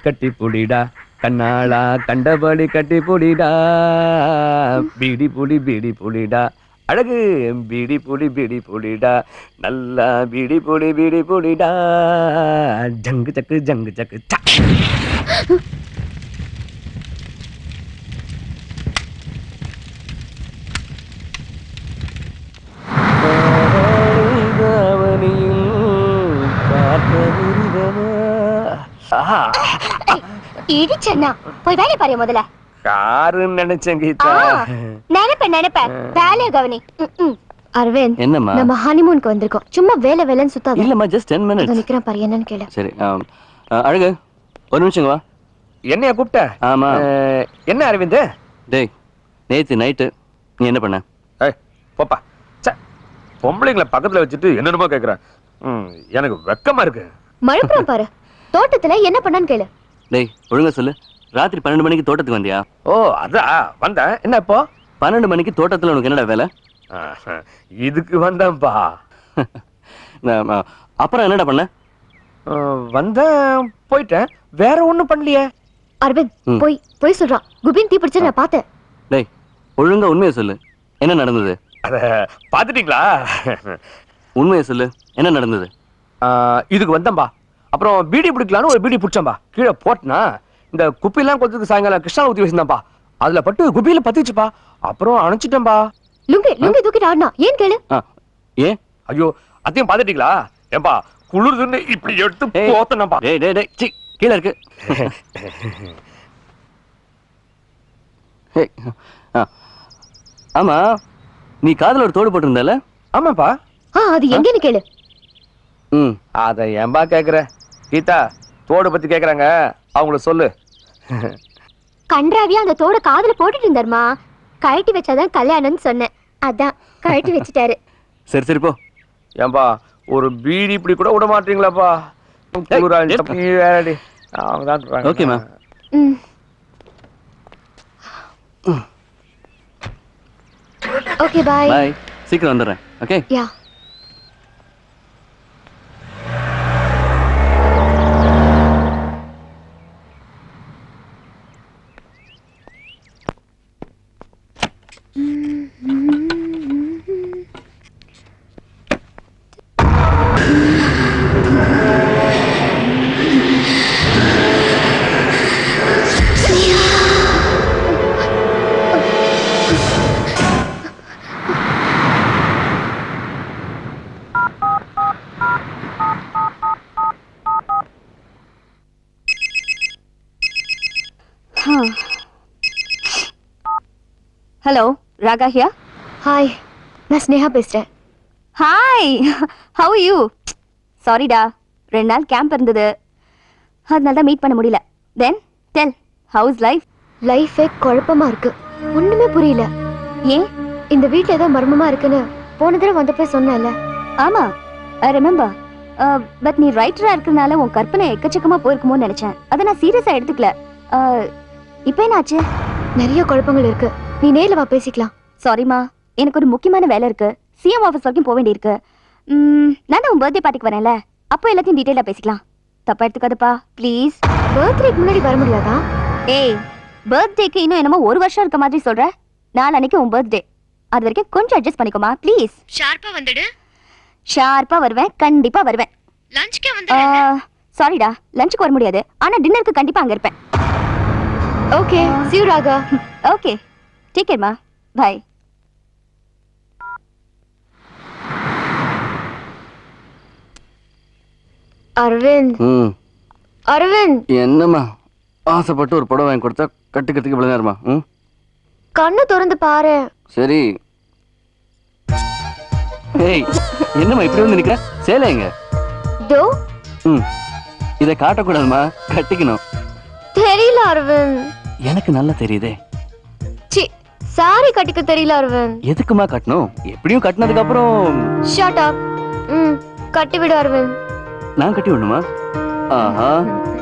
கட்டி புடிடா கண்ணாளா கண்டபடி கட்டி புடிடா பீடி புடிடா அழகு பீடி புடிடா நல்லா பீடி புடிடா ஜங்கு சக்கு சா. இடிச்சண்ணா போய் வேலை பாரு முதல்ல. காருன்னு நினைச்சேன் கீதா. நினைப்ப வேலைய கவனி. அரவிந்த், என்னம்மா? நம்ம ஹனிமூனுக்கு வந்திருக்கோம். சும்மா வேலைன்னு சுத்தாத. இல்லம்மா, just 10 minutes. நிக்கிறேன் பாரு, என்னன்னு கேளு. சரி, அழகு ஒரு நிமிஷம் வா. என்னையா கூப்பிட்ட? ஆமா. என்ன அரவிந்த்? டேய், நேத்து நைட்டு நீ என்ன பண்ண? போப்பா. பொம்பளைங்களை பக்கத்துல வச்சுட்டு என்னென்னமோ கேக்குறேன். எனக்கு வெக்கமா இருக்கு. மழுப்புறம் பாரு. தோட்டத்துல என்ன பண்ணான்னு கேளு. டேய், ஒழுங்கா சொல்லு. ராத்திரி 12 மணிக்கு தோட்டத்துக்கு வந்தியா? ஓ, அதான் வந்தேன். என்ன இப்போ? 12 மணிக்கு தோட்டத்துல உனக்கு என்னடா வேலை? இதுக்கு வந்தேன்பா. அப்புறம் என்னடா பண்ண? வந்தேன், போயிட்டேன். வேற ஒண்ணும் பண்ணலையே. அரவிந்த், போய் சொல்றான். குபின் தீ பிடிச்சு நான் பார்த்தேன். டேய், ஒழுங்கா உண்மையை சொல்லு. என்ன நடந்தது? அத பாத்துட்டீங்களா? உண்மையை சொல்லு, என்ன நடந்தது? இதுக்கு வந்தேன்பா. அப்புறம் பீடி பிடிக்கலான்னு ஒரு பீடி பிடிச்சேன்பா. கீழே போட்டனா இந்த குப்பிலாம் கொஞ்சத்துக்கு சாயங்காலம் கிருஷ்ணா ஊத்தி வச்சிருந்தான்பா. அதுல பட்டு குப்பியில பத்திச்சுப்பா. அப்புறம் அணைச்சிட்டேன்பா. லுங்கி தூக்கிட்டு ஆடினா ஏன் கேளு. ஏன்? ஐயோ, அதையும் பாத்துட்டீங்களா? ஏன்பா குளிர்துன்னு இப்படி எடுத்து போத்தனப்பா. டேய் டேய் டேய், சி கீழ இருக்கு. ஆமா, நீ காதுல ஒரு தோடு போட்டிருந்தல? ஆமாப்பா. அது எங்கன்னு கேளு. அத ஏன்பா கேக்குற? கீதா, தோடு பத்தி கேக்குறாங்க, அவங்கள சொல்லு. கன்றாவியா அந்த தோட காதுல போட்டுட்டு இருந்தாருமா. கழட்டி வச்சாதான் கல்யாணம்னு சொன்னேன். அதான் கழட்டி வச்சுட்டாரு. சரி சரி போ. ஏன்பா ஒரு பீடி இப்படி கூட விட மாட்டீங்களாப்பா? ஓகேமா. ஓகே, பாய். பாய். சீக்கிரம் வந்துடுறேன். ஓகே? யா. ஹலோ, ராகா ஹியா. ஹாய், நான் ஸ்னேகா பேசுறேன். Hi, how are you? சாரிடா, 2 நாள் கேம்ப் இருந்தது, அதனால தான் மீட் பண்ண முடியல. தென் டெல், ஹவ் இஸ் லைஃப்? லைஃபே குழப்பமா இருக்கு. ஒண்ணுமே புரியல. ஏன்? இந்த வீட்ல ஏதோ மர்மமா இருக்குன்னு போன தடவை வந்தப்ப சொன்னேன்ல. ஆமா, ஐ ரிமெம்பர். பட் நீ ரைட்டரா இருக்கறனால உன் கற்பனை எக்கச்சக்கமா போயிருக்குமோன்னு நினைச்சேன். அதை நான் சீரியஸா எடுத்துக்கல. இப்போ என்னாச்சு? நிறைய குழப்பங்கள் இருக்கு. நீ நேர்ல வா, பேசிக்கலாம். சாரிமா, எனக்கு ஒரு முக்கியமான வேலை இருக்கு. சிஎம் ஆஃபீஸ் வரைக்கும் போக வேண்டியிருக்கு. நான் உன் பர்த்டே பார்ட்டிக்கு வரேன்ல, அப்போ எல்லாத்தையும் டீட்டெயிலா பேசிக்கலாம். தப்பா எடுத்துக்காதப்பா ப்ளீஸ். பர்த்டேக்கு முன்னாடி வர முடியாதா? ஏய், பர்த்டேக்கு இன்னும் என்னமோ 1 வருஷம் இருக்க மாதிரி சொல்ற. நாளைக்கு உன் பர்த்டே, அது வரைக்கும் கொஞ்சம் அட்ஜஸ்ட் பண்ணிக்கோமா ப்ளீஸ். ஷார்ப்பா வந்துடு. ஷார்ப்பா வருவேன், கண்டிப்பா வருவேன். லஞ்ச்க்கே வந்து சாரிடா, லஞ்சுக்கு வர முடியாது. ஆனா டின்னருக்கு கண்டிப்பா அங்க இருப்பேன். Okay, see you Raga. Okay, take care மா. பை. அரவிந்த், அரவிந்த், என்னம்மா ஆசைப்பட்டு ஒரு புடவை வாங்கி கொடுத்தா கட்டுக்கிறதுக்கு இவ்வளவு நேரமா? கண்ணு திறந்து பாரு. சரி. ஏய், என்னம்மா இப்படி வந்து நிக்கிற? சேலை எங்க? தோ. இதை காட்டக்கூடாதுமா, கட்டிக்கணும். தெரியல அரவிந்த். எனக்கு நல்லா தெரியுதே. சி, சாரி கட்டிக்க தெரியல அரவிந்த். எதுக்குமா கட்டணும்? எப்படியும் கட்டினதுக்கு அப்புறம். Shut up. கட்டி விடு அரவிந்த். நான் கட்டி விடணுமா? ஆஹா,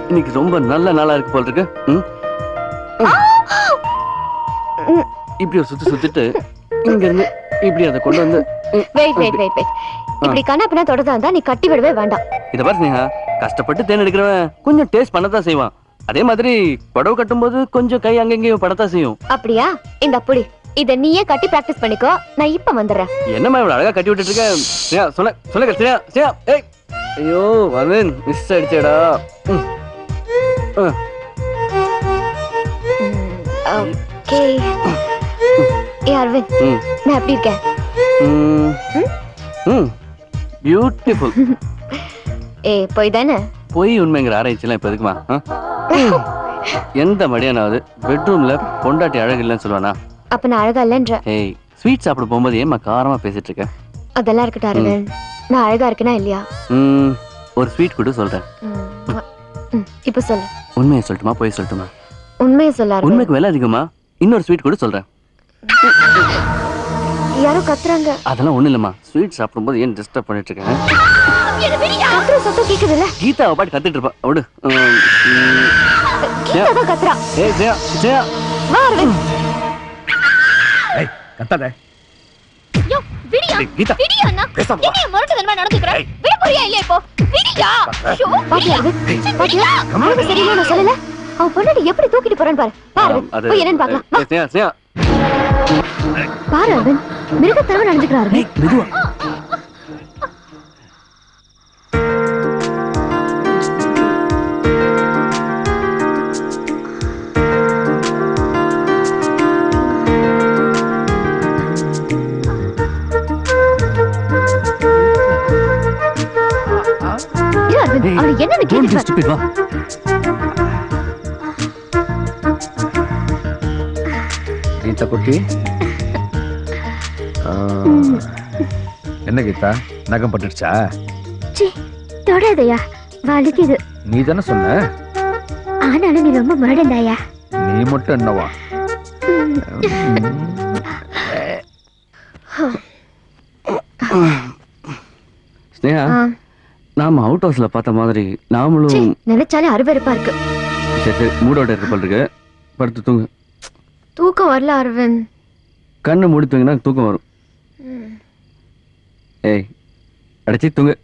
இன்னைக்கு ரொம்ப நல்ல நாளா இருக்கு போல இருக்கு. இப்படி ஒரு சுத்திட்டு இங்க இருந்து இப்படி அதை கொண்டு வந்து. Wait wait wait wait. இப்படி கண்ணாப்பினா தொடர்ந்தா இருந்தா நீ கட்டி விடவே வேண்டாம். இத பாரு ஸ்னேகா, கஷ்டப்பட்டு தேன் எடுக்கிறவன் கொஞ்சம் டேஸ்ட் பண்ணத்தான் செய்வான். அதே மாதிரி புடவை கட்டும்போது கொஞ்சம் கை அங்கங்கேயும் படத்தான் செய்யும். அப்படியா? இந்த புடி, இத நீயே கட்டி பிராக்டிஸ் பண்ணிக்கோ. நான் இப்ப வந்துடுறேன். என்னம்மா இவ்வளவு அழகா கட்டி விட்டுட்டு இருக்க? ஸ்னேகா, சொல்லுங்க ஸ்னேகா, ஸ்னேகா. ஏய், ஐயோ வரேன், மிஸ் ஆயிடுச்சேடா. ஓகே. ஏ அரவிந்த், நான் எப்படி இருக்கேன்? பியூட்டிஃபுல். ஏய், போய் தானே? போய் உண்மைங்கிற ஆராய்ச்சிலாம் இப்ப எதுக்குமா? எந்த மடியானாவது பெட்ரூம்ல பொண்டாட்டி அழகு இல்லைன்னு சொல்லுவானா? அப்ப நான் அழகா இல்லைன்ற? ஏய், ஸ்வீட் சாப்பிட போகும்போது ஏமா காரமா பேசிட்டு இருக்க? அதெல்லாம் இருக்கட்டும் அரவிந்த், நான் அழகா இருக்கேனா இல்லையா? ஒரு ஸ்வீட் கூட சொல்றேன். இப்ப சொல்லு. உண்மையை சொல்லட்டுமா போய் சொல்லட்டுமா? உண்மையை சொல்ல. உண்மைக்கு விலை அதிகமா? இன்னொரு ஸ்வீட் கூட சொல்றேன். யாரோ கத்துறாங்க. அதெல்லாம் ஒண்ணு இல்லம்மா, ஸ்வீட் சாப்பிடும்போது ஏன் டிஸ்டர்ப் பண்ணிட்டு இருக்கேன்? கத்துற சத்தம் கேக்குதுல்ல? கீதா பாட்டு கத்திட்டு இருப்பா. விடு. கீதா தான் கத்துறா. ஏய் ஜெயா, ஜெயா வா அரவிந்த். ஏய், கத்தாத. யோ, விடியா. கீதா, விடியா அண்ணா. பேசாம வா. என்ன மறந்துட்டேன் நடந்துக்கற. விட போறியா இல்ல இப்போ? விடியா. ஷோ, பாத்தியா அரவிந்த்? பாத்தியா? அவனுக்கு சரியில்லை நான் சொல்லல. அவன் பொண்ணு எப்படி தூக்கிட்டு போறான்னு பாரு. பாரு. போய் என்னன்னு பார்க்கலாம். வா. ஜெயா, ஜெயா. பாரு அரவிந்த், மிருகத்தனமா நடந்துக்கறாரு. ஏய், மெதுவா. அவன் என்னன்னு கேட்டுட்டு வா. கீதா குட்டி, என்ன கீதா, நகம் பட்டுடுச்சா? தொடாதயா, வலிக்குது. நீ தானே சொன்ன. ஆனாலும் நீ ரொம்ப முரடந்தாயா. நீ மட்டும் என்னவா? ஸ்னேகா, நாம அவுட் ஹவுஸ்ல பார்த்த மாதிரி நாமளும் நினைச்சாலே அருவருப்பா இருக்கு. சரி, மூடோட இருக்கு போல இருக்கு. படுத்து தூங்கு. தூக்கம் வரல அரவிந்த். கண்ணு மூடி தூங்கினா தூக்கம் வரும். ஏய், அடைச்சி தூங்கு.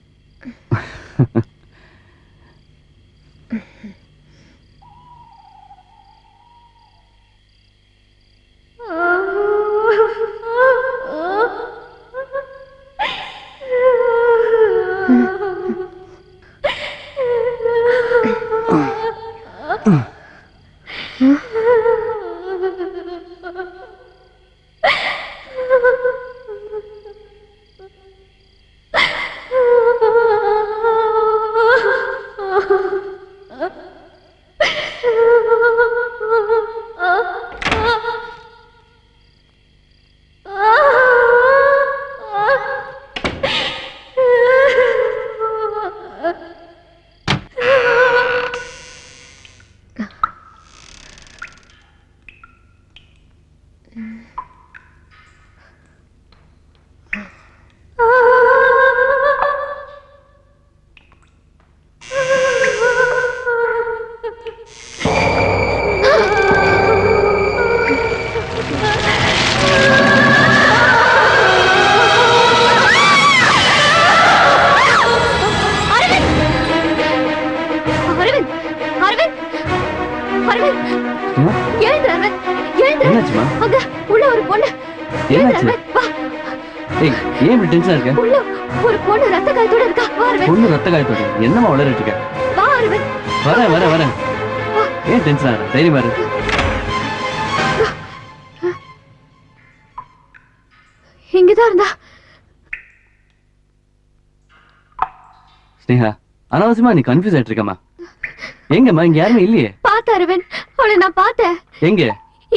ஒரு பொண்ணு ரத்த காயத்தோட இருக்கா. பொண்ணு ரத்த காயத்தோட? என்னமா வளரிட்டு இருக்க? அரவிந்த். வரேன் ஏன் டென்ஷன் ஆகுற? தைரியமா இரு. இங்கதான் இருந்தா. ஸ்னேகா, அனாவசியமா நீ கன்ஃபியூஸ் ஆயிட்டு இருக்கமா? எங்கம்மா? இங்க யாருமே இல்லையே. பார்த்த அரவிந்த், அவளை நான் பார்த்தேன். எங்க?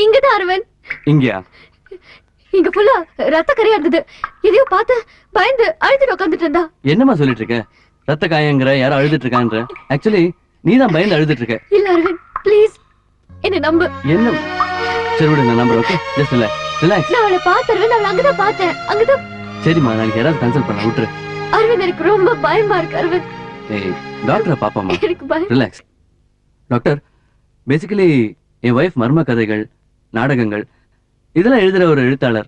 இங்கதான் அரவிந்த். இங்கயா? இங்க ஃபுல்லா ரத்த கரையா இருந்தது. எதையோ பார்த்து பயந்து அழுதுட்டு உட்காந்துட்டு இருந்தா. என்னம்மா சொல்லிட்டு இருக்க? ரத்த காயங்கிற, யாரும் அழுதுட்டு இருக்கான்ற. ஆக்சுவலி நீ தான் பயந்து அழுதுட்டு இருக்க. இல்ல அரவிந்த், ப்ளீஸ் என்ன நம்பு. என்ன? சரி விடு, நான் நம்புறேன். Okay, just relax. நான் அவளை பார்த்த அரவிந்த், அவளை அங்கதான் பார்த்தேன். அங்கதான். சரிம்மா, நாளைக்கு யாராவது கன்சல்ட் பண்ண விட்டுரு. அரவிந்த், எனக்கு ரொம்ப பயமா இருக்கு அரவிந்த். ஏய், டாக்டரை பாப்பாமா. எனக்கு பயம். ரிலாக்ஸ். டாக்டர், பேசிக்கலி என் ஒய்ஃப் மர்ம கதைகள், நாடகங்கள் இதெல்லாம் எழுதுற ஒரு எழுத்தாளர்.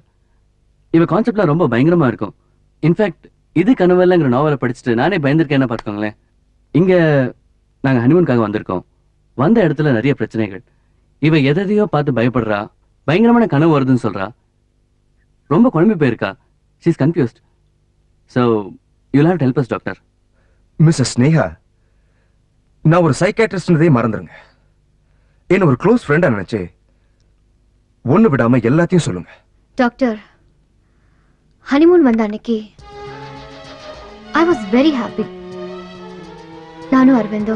இவ கான்செப்ட்லாம் ரொம்ப பயங்கரமா இருக்கும். இன்ஃபேக்ட் இது கனவல்லங்கிற நாவலை படிச்சுட்டு நானே பயந்துருக்கேன்னு பார்த்துக்கோங்களேன். இங்க நாங்க ஹனிமூனுக்காக வந்திருக்கோம். வந்த இடத்துல நிறைய பிரச்சனைகள். இவ எதையோ பார்த்து பயப்படுறா, பயங்கரமான கனவு வருதுன்னு சொல்றா, ரொம்ப குழம்பி போயிருக்கா. She is confused. So you'll have to help us doctor. Mrs Sneha, நான் ஒரு சைக்காட்ரிஸ்ட்னதே மறந்துருங்க. என்ன ஒரு க்ளோஸ் ஃப்ரெண்டா நினைச்சு ஒண்ணு விடாம எல்லாத்தையும் சொல்லுங்க. டாக்டர், ஹனிமூன் வந்த அன்னைக்கு ஐ வாஸ் வெரி ஹாப்பி. நானும் அரவிந்தோ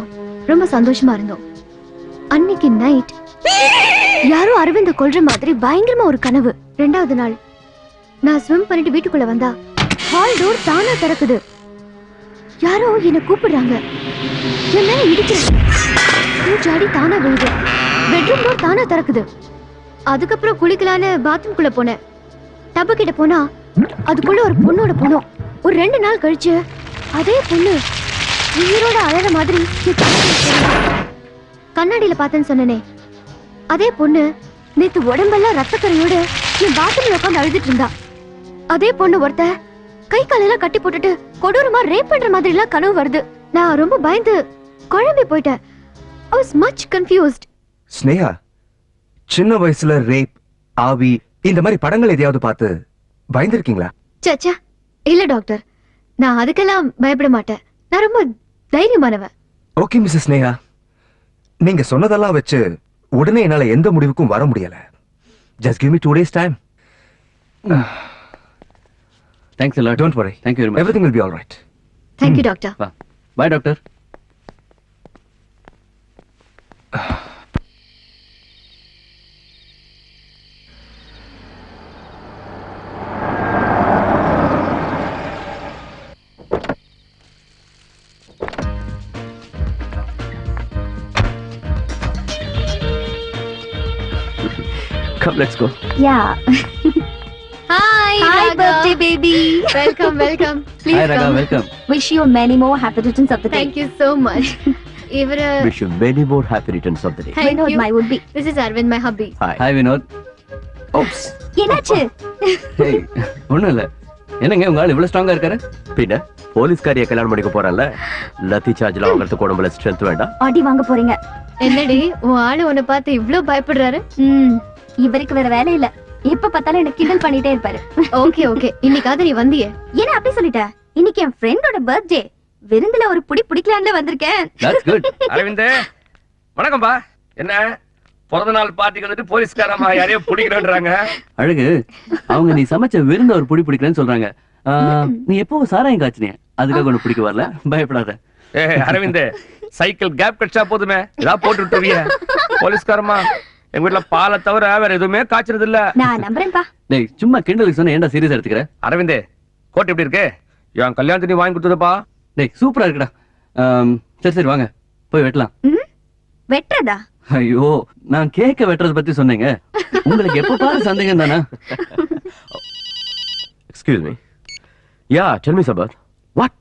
ரொம்ப சந்தோஷமா இருந்தோம். அன்னைக்கு நைட் யாரோ அரவிந்த கொல்ற மாதிரி பயங்கரமா ஒரு கனவு. ரெண்டாவது நாள் நான் ஸ்விம் பண்ணிட்டு வீட்டுக்குள்ள வந்தா ஹால் டோர் தானா திறக்குது. யாரோ என்ன கூப்பிடுறாங்க. என் மேல இடிக்கிறது. ஜாடி தானா விழுது. பெட்ரூம் டோர் தானா திறக்குது. அதுக்கப்புறம் குளிக்கலான்னு பாத்ரூம்குள்ள போனேன். டப்பு கிட்ட போனா அதுக்குள்ள ஒரு பொண்ணோட பொண்ணும். ஒரு 2 நாள் கழிச்சு அதே பொண்ணு உயிரோட அழற மாதிரி கண்ணாடியில பார்த்தேன்னு சொன்னனே, அதே பொண்ணு நேத்து உடம்பெல்லாம் ரத்தக்கரையோட என் பாத்ரூம்ல உட்காந்து அழுதுட்டு இருந்தா. அதே பொண்ணு ஒருத்த கை காலெல்லாம் கட்டி போட்டுட்டு கொடூரமா ரேப் பண்ற மாதிரி எல்லாம் கனவு வருது. நான் ரொம்ப பயந்து குழம்பி போயிட்டேன். I was much confused. Sneha, சின்ன வயசுல ரேப், ஆவி இந்த மாதிரி படங்கள் எதையாவது பார்த்து பயந்துருக்கீங்களா? சச்சா, இல்ல டாக்டர், நான் அதுக்கெல்லாம் பயப்பட மாட்டேன். நான் ரொம்ப தைரியமானவன். ஓகே மிஸ்ஸஸ் ஸ்னேகா, நீங்க சொன்னதெல்லாம் வச்சு உடனே என்னால எந்த முடிவுக்கும் வர முடியல. Just give me 2 days time. Thanks a lot. Don't worry. Thank you very much. Everything will be all right. Thank you doctor. Bye doctor. Come, let's go. Yeah. Hi, Hi, Raga. birthday baby. Welcome, welcome. Please Hi Raga, come. welcome. Wish you many more happy returns of the day. Thank you so much. இவரு Wish you many more happy returns of the day. Thank Vinod, you. my would be. This is Arvind, my hubby. Hi. Hi Vinod. Oops. என்னாச்சு? Hey, ஒண்ணும் இல்ல. என்னங்க உங்க ஆள் இவ்வளவு ஸ்ட்ராங்கா இருக்காரு? பின்ன போலீஸ்காரிய கல்யாணம் பண்ணிக்க போறல்ல, லத்தி சார்ஜ்ல வாங்குறதுக்கு உடம்புல ஸ்ட்ரென்த் வேண்டாம். ஆடி வாங்க போறீங்க. என்னடி உன் ஆளு உன்னை பார்த்து இவ்ளோ பயப்படுறாரு? இவருக்கு வேற வேலை இல்ல. எப்ப பார்த்தாலும் என்ன கிண்டல் பண்ணிட்டே இருப்பாரு. ஓகே ஓகே, இன்னைக்காவது நீ வந்தியே. என்ன அப்படி சொல்லிட்ட? இன்னைக்கு என் ஃப்ரெண்டோட பர்த்டே. விருந்துல ஒரு புடி புடிக்கலாம்னு வந்திருக்கேன். That's good. அரவிந்த், வணக்கம்பா. என்ன பிறந்த நாள் பார்ட்டிக்கு வந்துட்டு போலீஸ்காரமா யாரையோ பிடிக்கிறேன்றாங்க? அழகு, அவங்க நீ சமைச்ச விருந்து ஒரு புடி பிடிக்கலன்னு சொல்றாங்க. நீ எப்பவும் சாராயம் காய்ச்சினே, அதுக்காக ஒண்ணு பிடிக்க வரல, பயப்படாத. அரவிந்த், சைக்கிள் கேப் கட்சா போதுமே, ஏதாவது போட்டு விட்டுருவிய? போலீஸ்காரமா எங்க வீட்டுல பாலை தவிர வேற எதுவுமே காய்ச்சறது இல்ல. நான் நம்புறேன்பா. டேய், சும்மா கிண்டலுக்கு சொன்ன, ஏன்டா சீரியஸா எடுத்துக்கிற? அரவிந்த், கோட் எப்படி இருக்கு? என் கல்யாணத்துக்கு நீ வாங்கி கொடுத்ததுப்பா. டேய், சூப்பரா இருக்குடா. சரி சரி வாங்க போய் வெட்டலாம். வெட்டுறதா? ஐயோ, நான் கேக்க வெட்டுறத பத்தி சொன்னேங்க. உங்களுக்கு எப்ப பாரு சந்தேகம் தானா? Excuse me. Yeah, tell me about. What?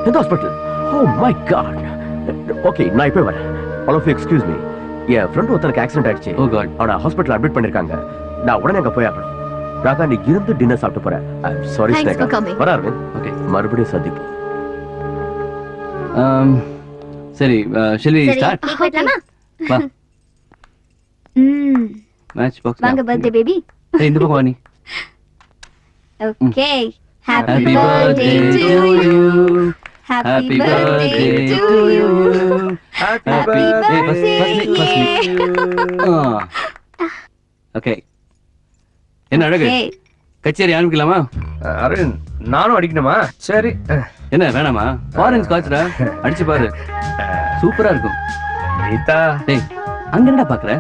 In the hospital? Oh my God. Okay, நான் இப்ப வரேன். All of you excuse me. N friend ஒருத்தருக்கு ஆக்சிடென்ட் ஆயிடுச்சு. Oh God. அவனை ஹாஸ்பிட்டல் அட்மிட் பண்ணிருக்காங்க. நான் உடனே அங்க போய் ஆகணும். ராகா, நீ இருந்து டின்னர் சாப்பிட்டு போறேன். I'm sorry, Thanks Sneka. for coming. வர அரவிந்த். Okay. மறுபடியும் சந்திப்போம். சரி, shall we சரி, start? டீ குடிக்கலாமா? வா, மேட்ச் பாக்ஸ். வாங்க பர்த்டே பேபி. ஏய், இந்த பக்கம் வா நீ. Okay. Happy Happy birthday birthday to to you. you. Happy birthday to you. Happy okay, என்ன அழகு, கச்சேரி ஆரம்பிக்கலாமா? அரவிந்த், நானும் அடிக்கணுமா? சரி. என்ன வேணாமா? ஃபாரின் ஸ்காட்ச்டா, அடிச்சு பாரு, சூப்பரா இருக்கும். கீதா, டேய் அங்க என்னடா பாக்குற?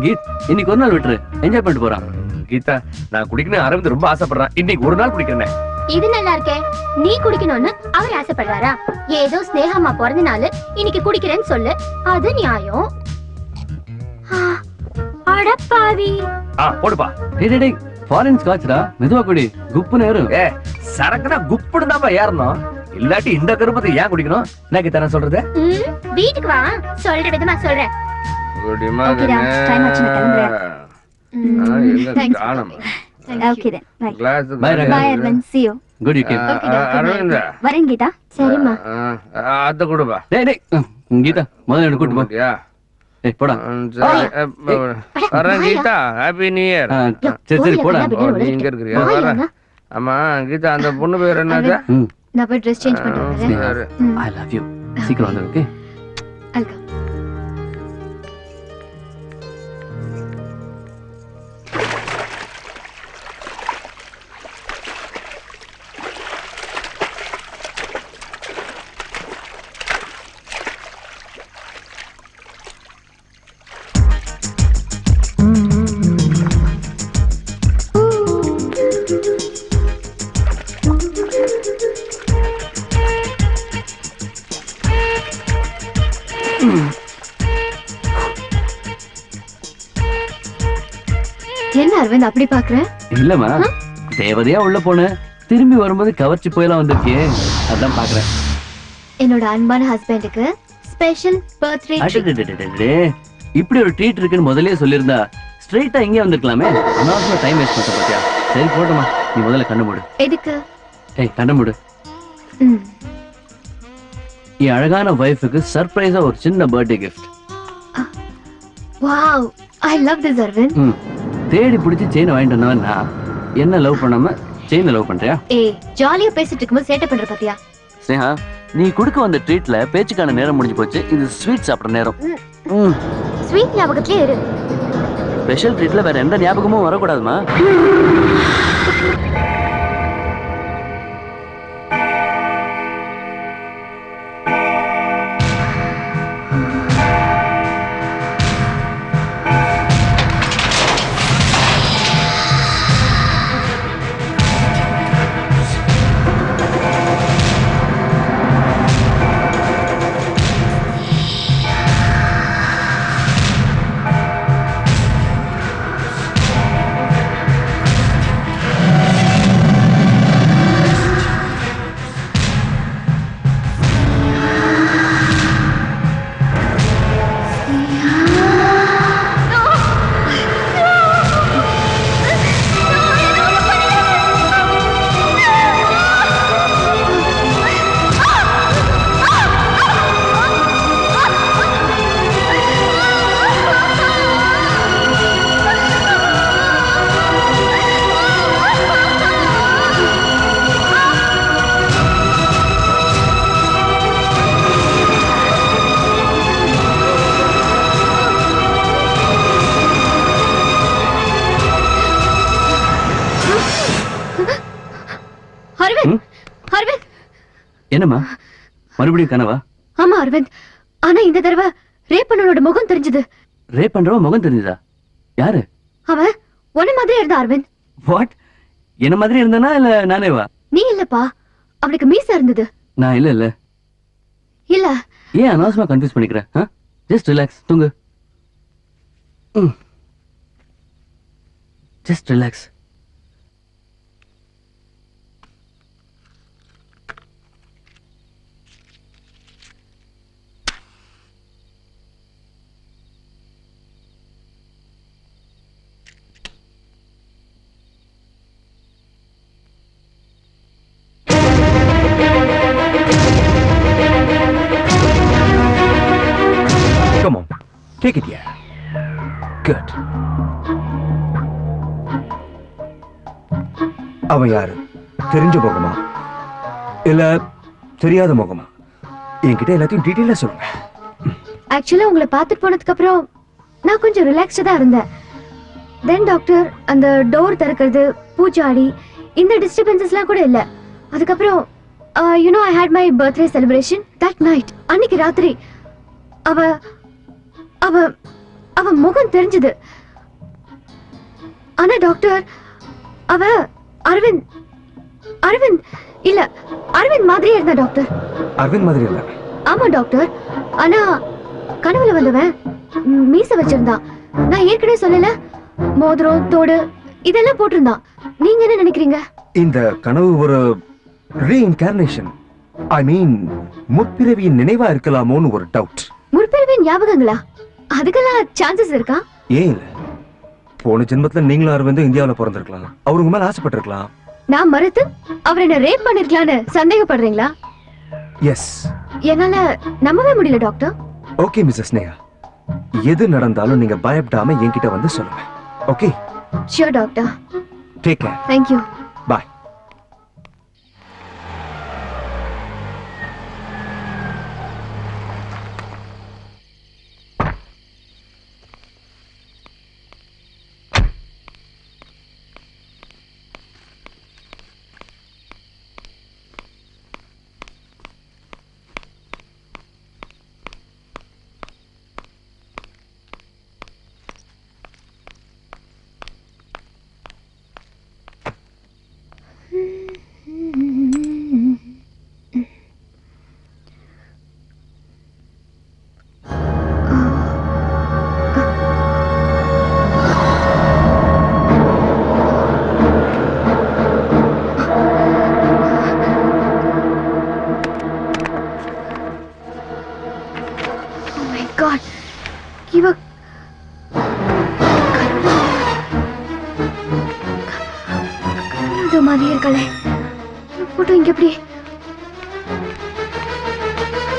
கீத், இன்னைக்கு ஒரு நாள் விட்டுரு, என்ஜாய் பண்ணிட்டு போறான். கீதா, நான் குடிக்கணும் அரவிந்த் ரொம்ப ஆசைப்படுறான். இன்னைக்கு ஒரு நாள் குடிக்கிறேன். இது நல்லா இருக்கே. நீ குடிக்கணும்னு அவர் ஆசைப்படுறாரா? ஏதோ ஸ்னேகமா பிறந்த நாள் இன்னைக்கு குடிக்கிறேன்னு சொல்லு, அது நியாயம். அடப்பாவி. போடுப்பா. டேய் ஃபாரின் ஸ்காட்ச்டா, மெதுவா குடி, குப்பு நேரும். சரக்குனா குப்புடு தான்ப்பா ஏறணும். இல்லாட்டி இந்த கருப்பத்தை ஏன் குடிக்கணும்? என்ன கீதா சொல்றது? வீட்டுக்கு வா, சொல்ற விதமா சொல்றேன். ஓகேடா, டைம் ஆச்சு, நான் கிளம்புறேன். Okay then, bye. Bye Raga. Bye Aravind, see you. Good you keep. Aravind, வரேன் கீதா. சரிம்மா. அத கொடுப்பா. டேய் கீதா, முதல்ல என்ன கூட்டு போ. டேய் போடா. வரேன் கீதா, ஹாப்பி நியூ இயர். சரி போடா. நீ இங்க இருக்கறியா? வரேன். ஆமா கீதா, அந்த பொண்ணு பேர் என்னது? நான் போய் ட்ரெஸ் சேஞ்ச் பண்ணிட்டு வரேன். ஐ லவ் யூ. சீக்கிரம் வந்துரு, ஓகே? அல்கா. என்ன அரவிந்த் அப்படி பாக்குற? இல்லம்மா, தேவதையா உள்ள போன, திரும்பி வரும்போது கவர்ச்சி போயெல்லாம் வந்திருக்கே, அதான் பாக்குறேன். என்னோட அன்பான ஹஸ்பண்டுக்கு ஸ்பெஷல் பர்த்டே ட்ரீட். இப்படி ஒரு ட்ரீட் இருக்குன்னு முதல்லயே சொல்லியிருந்தா ஸ்ட்ரைட்டா இங்கே வந்திருக்கலாமே. அனாவசியமா டைம் வேஸ்ட் பண்ண பாத்தியா? சரி போட்டுமா, நீ முதல்ல கண்ண மூடு. எதுக்கு? ஏய் கண்ண மூடு. என் அழகான வைஃபுக்கு சர்ப்ரைஸா ஒரு சின்ன birthday gift. Wow, I love this Aravind. தேடி பிடிச்சி செயின் வாங்கிட்டு வந்தவன் நான். என்ன லவ் பண்ணாம செயினை லவ் பண்றியா? ஏய், ஜாலியா பேசிட்டு இருக்கும்போது சேட்டை பண்ற பாத்தியா? ஸ்னேகா, நீ கொடுக்க வந்த ட்ரீட்ல பேச்சுக்கான நேரம் முடிஞ்சு போச்சு. இது ஸ்வீட் சாப்பிட்ற நேரம். ஸ்வீட் ஞாபகத்திலே இரு. ஸ்பெஷல் ட்ரீட்ல வேற எந்த ஞாபகமும் வரக்கூடாதுமா. என்னம்மா, மறுபடியும் கனவா? ஆமா அரவிந்த், ஆனா இந்த தடவை ரேப் பண்ணவனோட முகம் தெரிஞ்சது. ரேப் பண்றவ முகம் தெரிஞ்சதா? யாரு? அவன் உன்ன மாதிரி இருந்தா அரவிந்த். வாட்? என்ன மாதிரி இருந்தானா இல்ல நானே வா? நீ இல்லப்பா, அவனுக்கு மீச இருந்தது. நான் இல்ல இல்ல இல்ல. ஏன் அனாவசியமா கன்ஃபியூஸ் பண்ணிக்கிற? ஜஸ்ட் ரிலாக்ஸ், தூங்கு. Just relax. Come on, take it here. Good. அவன் யாரு? தெரிஞ்ச போகமா இல்ல தெரியாத முகமா? என்கிட்ட எல்லாத்தையும் டீட்டெயிலா சொல்லுங்க. ஆக்சுவலா உங்களை பார்த்துட்டு போனதுக்கு அப்புறம் நான் கொஞ்சம் ரிலாக்ஸ்டா தான் இருந்தேன். தென் டாக்டர் அந்த டோர் திறக்கிறது, பூஜாடி, இந்த டிஸ்டர்பன்சஸ்லாம் கூட இல்ல. அதுக்கப்புறம் you know I hate my birthday celebration that night. அன்னைக்கு ராத்திரி அவ அவ அவ முகம் தெரிஞ்சது. ஆனா டாக்டர் அவ அரவிந்த் அரவிந்த் இல்ல அரவிந்த் மாதிரியே இருந்தா டாக்டர். அரவிந்த் மாதிரி இல்ல? ஆமா டாக்டர். ஆனா கனவுல வந்தவன் மீச வச்சிருந்தான். நான் ஏற்கனவே சொல்லல, மோதிரம் தோடு இதெல்லாம் போட்டிருந்தான். நீங்க என்ன நினைக்கிறீங்க? இந்த கனவு ஒரு ரீஇன்கார்னேஷன், ஐ மீன் முற்பிறவியின் நினைவா இருக்கலாமோன்னு ஒரு டவுட். முற்பிறவியின் ஞாபகங்களா? அதுக்கெல்லாம் சான்சஸ் இருக்கா? ஏன் இல்ல, போன ஜென்மத்துல நீங்களும் அரவிந்தும் இந்தியாவுல பிறந்திருக்கலாம். அவரு உங்க மேல ஆசைப்பட்டிருக்கலாம். நான் மறுத்து அவர் என்ன ரேப் பண்ணிருக்கலான்னு சந்தேகப்படுறீங்களா? எஸ். என்னால நம்பவே முடியல டாக்டர். ஓகே மிஸ்ஸஸ் ஸ்னேகா, எது நடந்தாலும் நீங்க பயப்படாம என்கிட்ட வந்து சொல்லுங்க. Okay? Sure doctor. Take care. Thank you. Bye.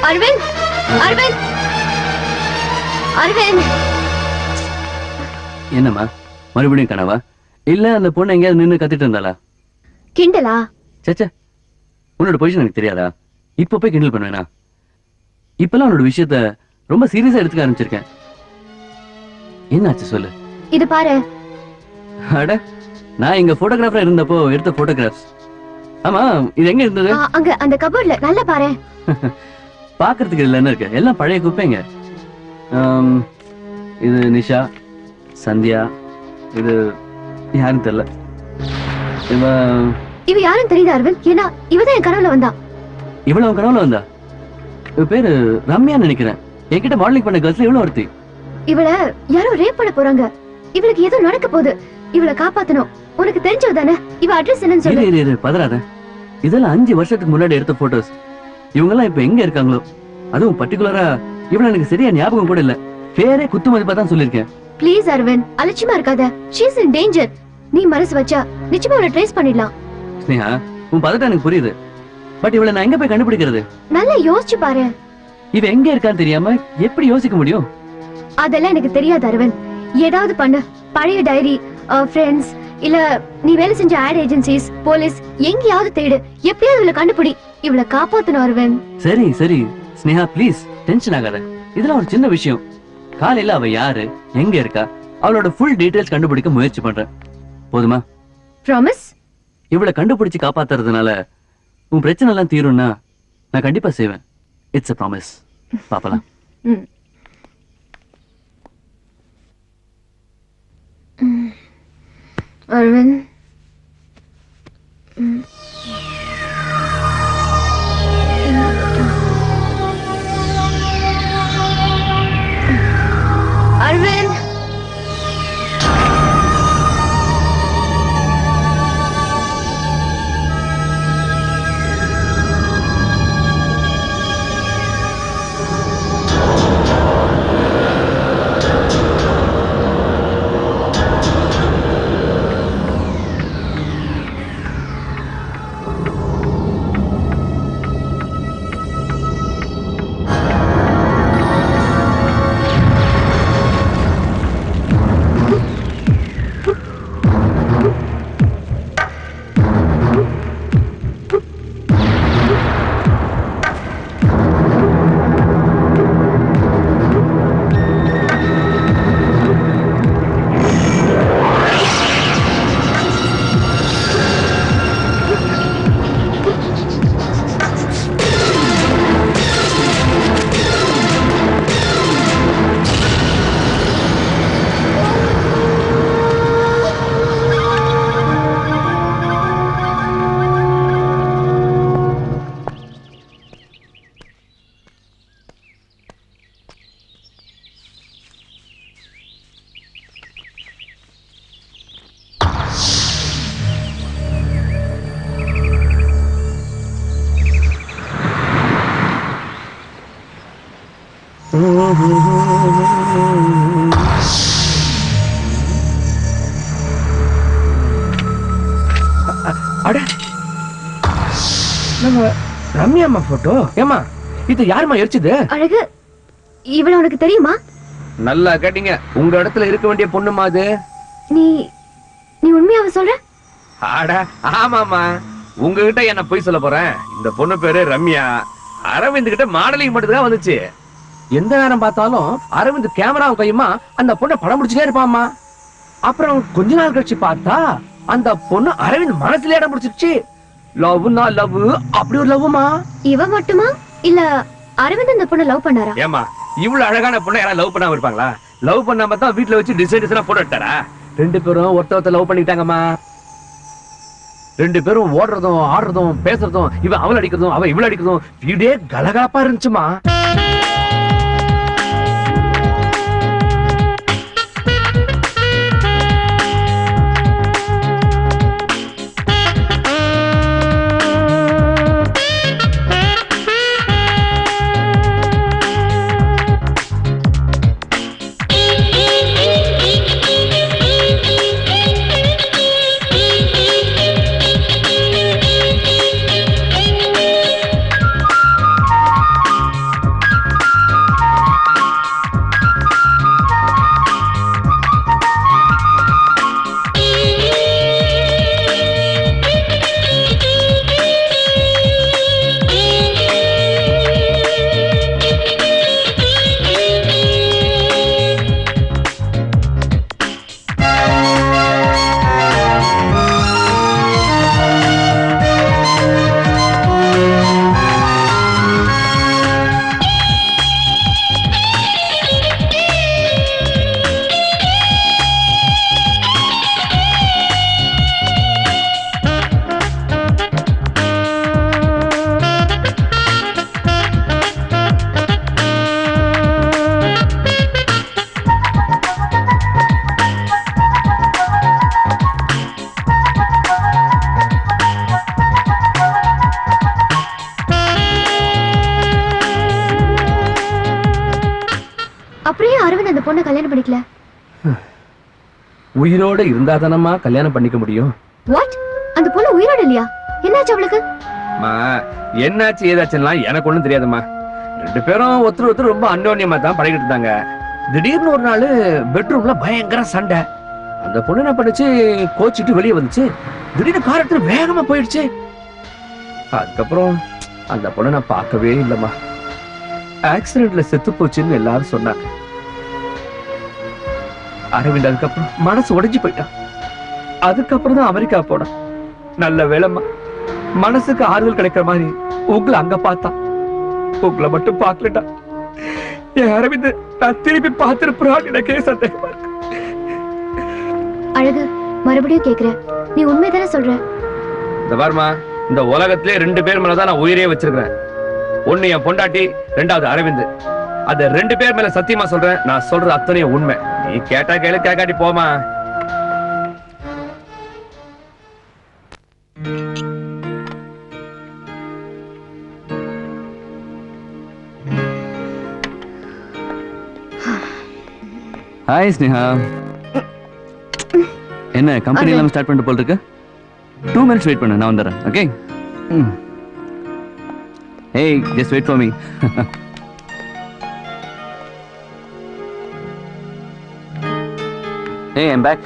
Aravind Aravind Aravind. என்னம்மா மறுபடியும் கனவா? இல்ல அந்த பொண்ணு எங்கேயாவது நின்னு கத்திட்டு இருந்தாளா? கிண்டலா? சேச்சே, உன்னோட பொசிஷன் எனக்கு தெரியாதா? இப்ப போய் கிண்டல் பண்ணுவேனா? இப்பெல்லாம் உன்னோட விஷயத்த ரொம்ப சீரியஸா எடுத்துக்க ஆரம்பிச்சிருக்கேன். என்னாச்சு சொல்லு. இது பாரு. அட, நான் இங்க போட்டோகிராஃபரா இருந்தப்போ எடுத்த போட்டோகிராஃப்ஸ். ஆமா, இது எங்க இருந்தது? அங்க அந்த கபோர்ட்ல. நல்லா பாரு. பாக்குறதுக்கு இதுல என்ன இருக்கு? எல்லாம் பழைய குப்பைங்க. இது நிஷா, சந்தியா, இது யாருன்னு தெரியல. இவ யாருன்னு தெரியுது அரவிந்த்? ஏன்னா இவதான் என் கனவுல வந்தா. இவ்வளவு கனவுல வந்தா? இவ பேரு ரம்யா நினைக்கிறேன். என்கிட்ட மாடலிங் பண்ண கேர்ள்ஸ்ல இவ்வளவு ஒருத்தி. இவள யாரோ ரேப் பண்ண போறாங்க. இவளுக்கு ஏதோ நடக்க போகுது. இவளை காப்பாத்தணும். உனக்கு தெரிஞ்சது தானே? இவ அட்ரஸ் என்னன்னு சொல்லு. இரு பதறாத. இதெல்லாம் 5 வருஷத்துக்கு முன்னாடி எடுத்த போட்டோஸ். இவங்க எல்லாம் இப்ப எங்க இருக்காங்களோ? அதுவும் பர்டிகுலரா இவள எனக்கு சரியா ஞாபகம் கூட இல்ல. பேரே குத்து மதிப்பா தான் சொல்லிருக்கேன். ப்ளீஸ் அரவிந்த், அலட்சியமா இருக்காத. She is in danger. நீ மனசு வச்சா நிச்சயமா அவளை ட்ரேஸ் பண்ணிடலாம். ஸ்னேகா, உன் பதட்டம் எனக்கு புரியுது. பட் இவளை நான் எங்க போய் கண்டுபிடிக்கிறது? நல்லா யோசிச்சு பாரு. இவ எங்க இருக்கான்னு தெரியாம எப்படி யோசிக்க முடியும்? அதெல்லாம் எனக்கு தெரியாது அரவிந்த். ஏதாவது பண்ணு. பழைய டைரி, ஃப்ரெண்ட்ஸ், இல்ல நீ வேலை செஞ்ச ஆட் ஏஜென்சிஸ், போலீஸ், எங்கயாவது தேடு. எப்படியாவது இவளை கண்டுபிடி. இவளை காப்பாத்தணும் அரவிந்த். சரி சரி ஸ்னேகா, ப்ளீஸ் டென்ஷன் ஆகாத. இதெல்லாம் ஒரு சின்ன விஷயம். காலையில அவ யாரு, எங்க இருக்கா, அவளோட ஃபுல் டீடைல்ஸ் கண்டுபிடிக்க முயற்சி பண்றேன். போதுமா? ப்ராமிஸ்? இவளை கண்டுபிடிச்சு காப்பாத்துறதுனால உன் பிரச்சனை எல்லாம் தீரும்னா நான் கண்டிப்பா செய்வேன். It's a promise. பாப்பலாம். அரவிந்த், அரவிந்த். அட நம்ம ரம்யா அம்மா போட்டோ. ஏமா இது யாருமா எரிச்சது? அழகு, இவள உனக்கு தெரியுமா? நல்லா கேட்டீங்க. உங்க இடத்துல இருக்க வேண்டிய பொண்ணுமா அது? நீ நீ உண்மையாவ சொல்ற? அட ஆமாமா, உங்ககிட்ட என்ன போய் சொல்ல போறேன். இந்த பொண்ணு பேரு ரம்யா. அரவிந்த் கிட்ட மாடலிங் மட்டும் தான் வந்துச்சு. எந்த நேரம் பார்த்தாலும் அரவிந்த் கேமராவும் கையுமா அந்த பொண்ணை படம் பிடிச்சிட்டே இருப்பாமா. அப்புறம் கொஞ்ச நாள் கழிச்சு பார்த்தா அந்த பொண்ணு அரவிந்த் மனசுல இடம் பிடிச்சிருச்சு. லவ்னா லவ், அப்படி ஒரு லவ்மா. இவ மட்டுமா இல்ல அரவிந்த் அந்த பொண்ணை லவ் பண்ணாரா? ஏமா இவ்வளவு அழகான பொண்ணை யாராவது லவ் பண்ணாம இருப்பாங்களா? லவ் பண்ணாம தான் வீட்டுல வச்சு டிசைன் போட்டு விட்டாரா? ரெண்டு பேரும் ஒருத்தர் லவ் பண்ணிட்டாங்கம்மா. ரெண்டு பேரும் ஓடுறதும் ஆடுறதும் பேசுறதும், இவன் அவள் அடிக்கிறதும் அவன் இவள் அடிக்கிறதும் வீடே கலகலப்பா இருந்துச்சுமா. அப்படியே அரவிந்த் அந்த பொண்ணை கல்யாணம் பண்ணிக்கல? உயிரோட இருந்தா தானம்மா கல்யாணம் பண்ணிக்க முடியும். வாட்? அந்த பொண்ணு உயிரோட இல்லையா? என்னாச்சு அவளுக்கு? என்னாச்சு ஏதாச்சுலாம் எனக்கு ஒண்ணும் தெரியாதுமா. ரெண்டு பேரும் ஒருத்தர் ரொம்ப அந்யோன்யமா தான் பழகிட்டு இருந்தாங்க. திடீர்னு ஒரு நாள் பெட்ரூம்ல பயங்கர சண்டை. அந்த பொண்ணு என்ன பண்ணுச்சு, கோச்சிட்டு வெளியே வந்துச்சு. திடீர்னு கார் எடுத்து வேகமா போயிடுச்சு. அதுக்கப்புறம் அந்த பொண்ணை நான் பார்க்கவே இல்லம்மா. ஆக்சிடென்ட்ல செத்து போச்சுன்னு எல்லாரும் சொன்னாங்க. அரவிந்த் அதுக்கப்புறம் மனசு உடைஞ்சு போயிட்டான். அதுக்கப்புறம் தான் அமெரிக்கா போனான். நல்ல வேலைம்மா, மனசுக்கு ஆறுதல் கிடைக்கிற மாதிரி உங்களை அங்க பார்த்தா. உங்களை மட்டும் பார்க்கலடா என் அரவிந்த் நான் திருப்பி பார்த்திருப்பான்னு எனக்கே சந்தேகமா இருக்கு. அழகு, மறுபடியும் கேக்குறேன், நீ உண்மைதானே சொல்ற? இந்த பாருமா, இந்த உலகத்திலே ரெண்டு பேர் மேலதான் நான் உயிரே வச்சிருக்கிறேன். ஒண்ணு என் பொண்டாட்டி, ரெண்டாவது அரவிந்த். அந்த ரெண்டு பேர் மேல சத்தியமா சொல்றேன், நான் சொல்றது அத்தனையும் உண்மை. நீ கேட்டா கேளு, கேட்காட்டி போமா. ஹாய் ஸ்னேஹா. என்ன கம்பெனி எல்லாம் ஸ்டார்ட் பண்ணிட்டு போல் இருக்கு? 2 minutes வெயிட் பண்ணு, நான் வந்துடுறேன். Okay? Hey, just wait for me. Hey, I'm back.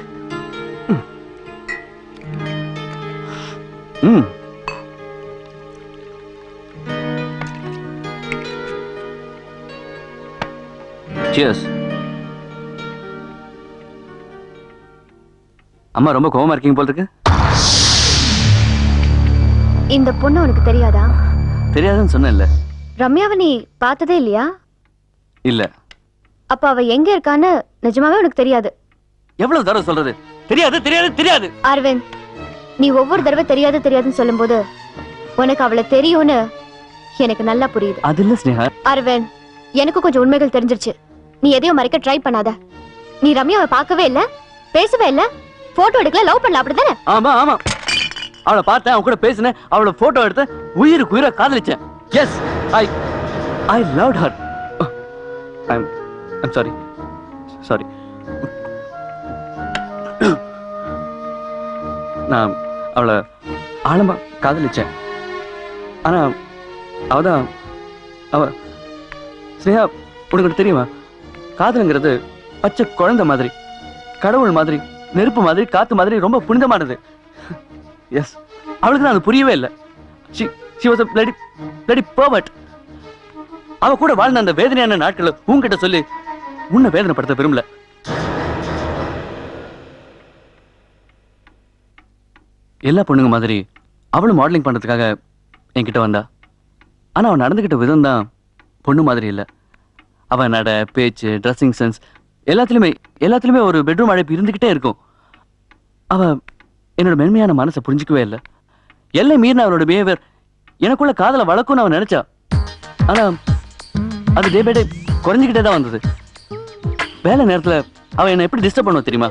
Cheers. அம்மா ரொம்ப கோவமா இருக்கீங்க போல இருக்கு. இந்த பொண்ணு உனக்கு தெரியாதா? தெரியாதுன்னு சொன்னேன்ல. ரம்யாவை நீ பார்த்ததே இல்லையா? இல்ல. அப்ப அவ எங்க இருக்கான்னு நிஜமாவே உனக்கு தெரியாது? எவ்வளவு தடவை சொல்றது? தெரியாது தெரியாது தெரியாது. அரவிந்த், நீ ஒவ்வொரு தடவை தெரியாது தெரியாதுன்னு சொல்லும்போது உனக்கு அவளை தெரியும்னு எனக்கு நல்லா புரியுது. அது இல்ல ஸ்னேகா. அரவிந்த், எனக்கு கொஞ்சம் உண்மைகள் தெரிஞ்சிருச்சு. நீ எதையும் மறைக்க ட்ரை பண்ணாத. நீ ரம்யாவை பார்க்கவே இல்ல, பேசவே இல்ல, போட்டோ எடுக்கல, லவ் பண்ணல, அப்படிதானே? ஆமா ஆமா. அவளை பார்த்தேன், அவ கூட பேசினேன், அவளை போட்டோ எடுத்து உயிருக்கு உயிரை காதலிச்சேன். Yes, I loved her. I'm sorry sorry. நான் அவளை ஆழமா காதலிச்சேன். ஆனா அவ ஸ்னேகா, உனக்கு தெரியுமா, காதலுங்கிறது பச்சை குழந்தை மாதிரி, கடவுள் மாதிரி, நெருப்பு மாதிரி, காத்து மாதிரி ரொம்ப புனிதமானது. எஸ், அவளுக்கு தான் அது புரியவே இல்லை. she was a bloody pervert. அவ கூட வாழ்ந்த அந்த வேதனையான நாட்களை உன்கிட்ட சொல்லி உன்னை வேதனைப்படுத்த விரும்பல. எல்லா பொண்ணுங்க மாதிரி அவளும் மாடலிங் பண்றதுக்காக என்கிட்ட வந்தா. ஆனா அவன் நடந்துகிட்ட விதம் தான் பொண்ணு மாதிரி இல்லை. அவன் நட, பேச்சு, ட்ரெஸ்ஸிங் சென்ஸ் எல்லாத்துலயுமே ஒரு பெட்ரூம் அழைப்பு இருந்துகிட்டே இருக்கும். அவ என்னோட மென்மையான மனசை புரிஞ்சிக்கவே இல்லை. எல்லை மீறின அவளோட பிஹேவியர் எனக்குள்ள காதலை வளர்க்கும்னு அவன் நினைச்சா. ஆனா அது டே பை டே குறைஞ்சிக்கிட்டே தான் வந்தது. வேலை நேரத்துல அவன் என்னை எப்படி டிஸ்டர்ப் பண்ணுவா தெரியுமா?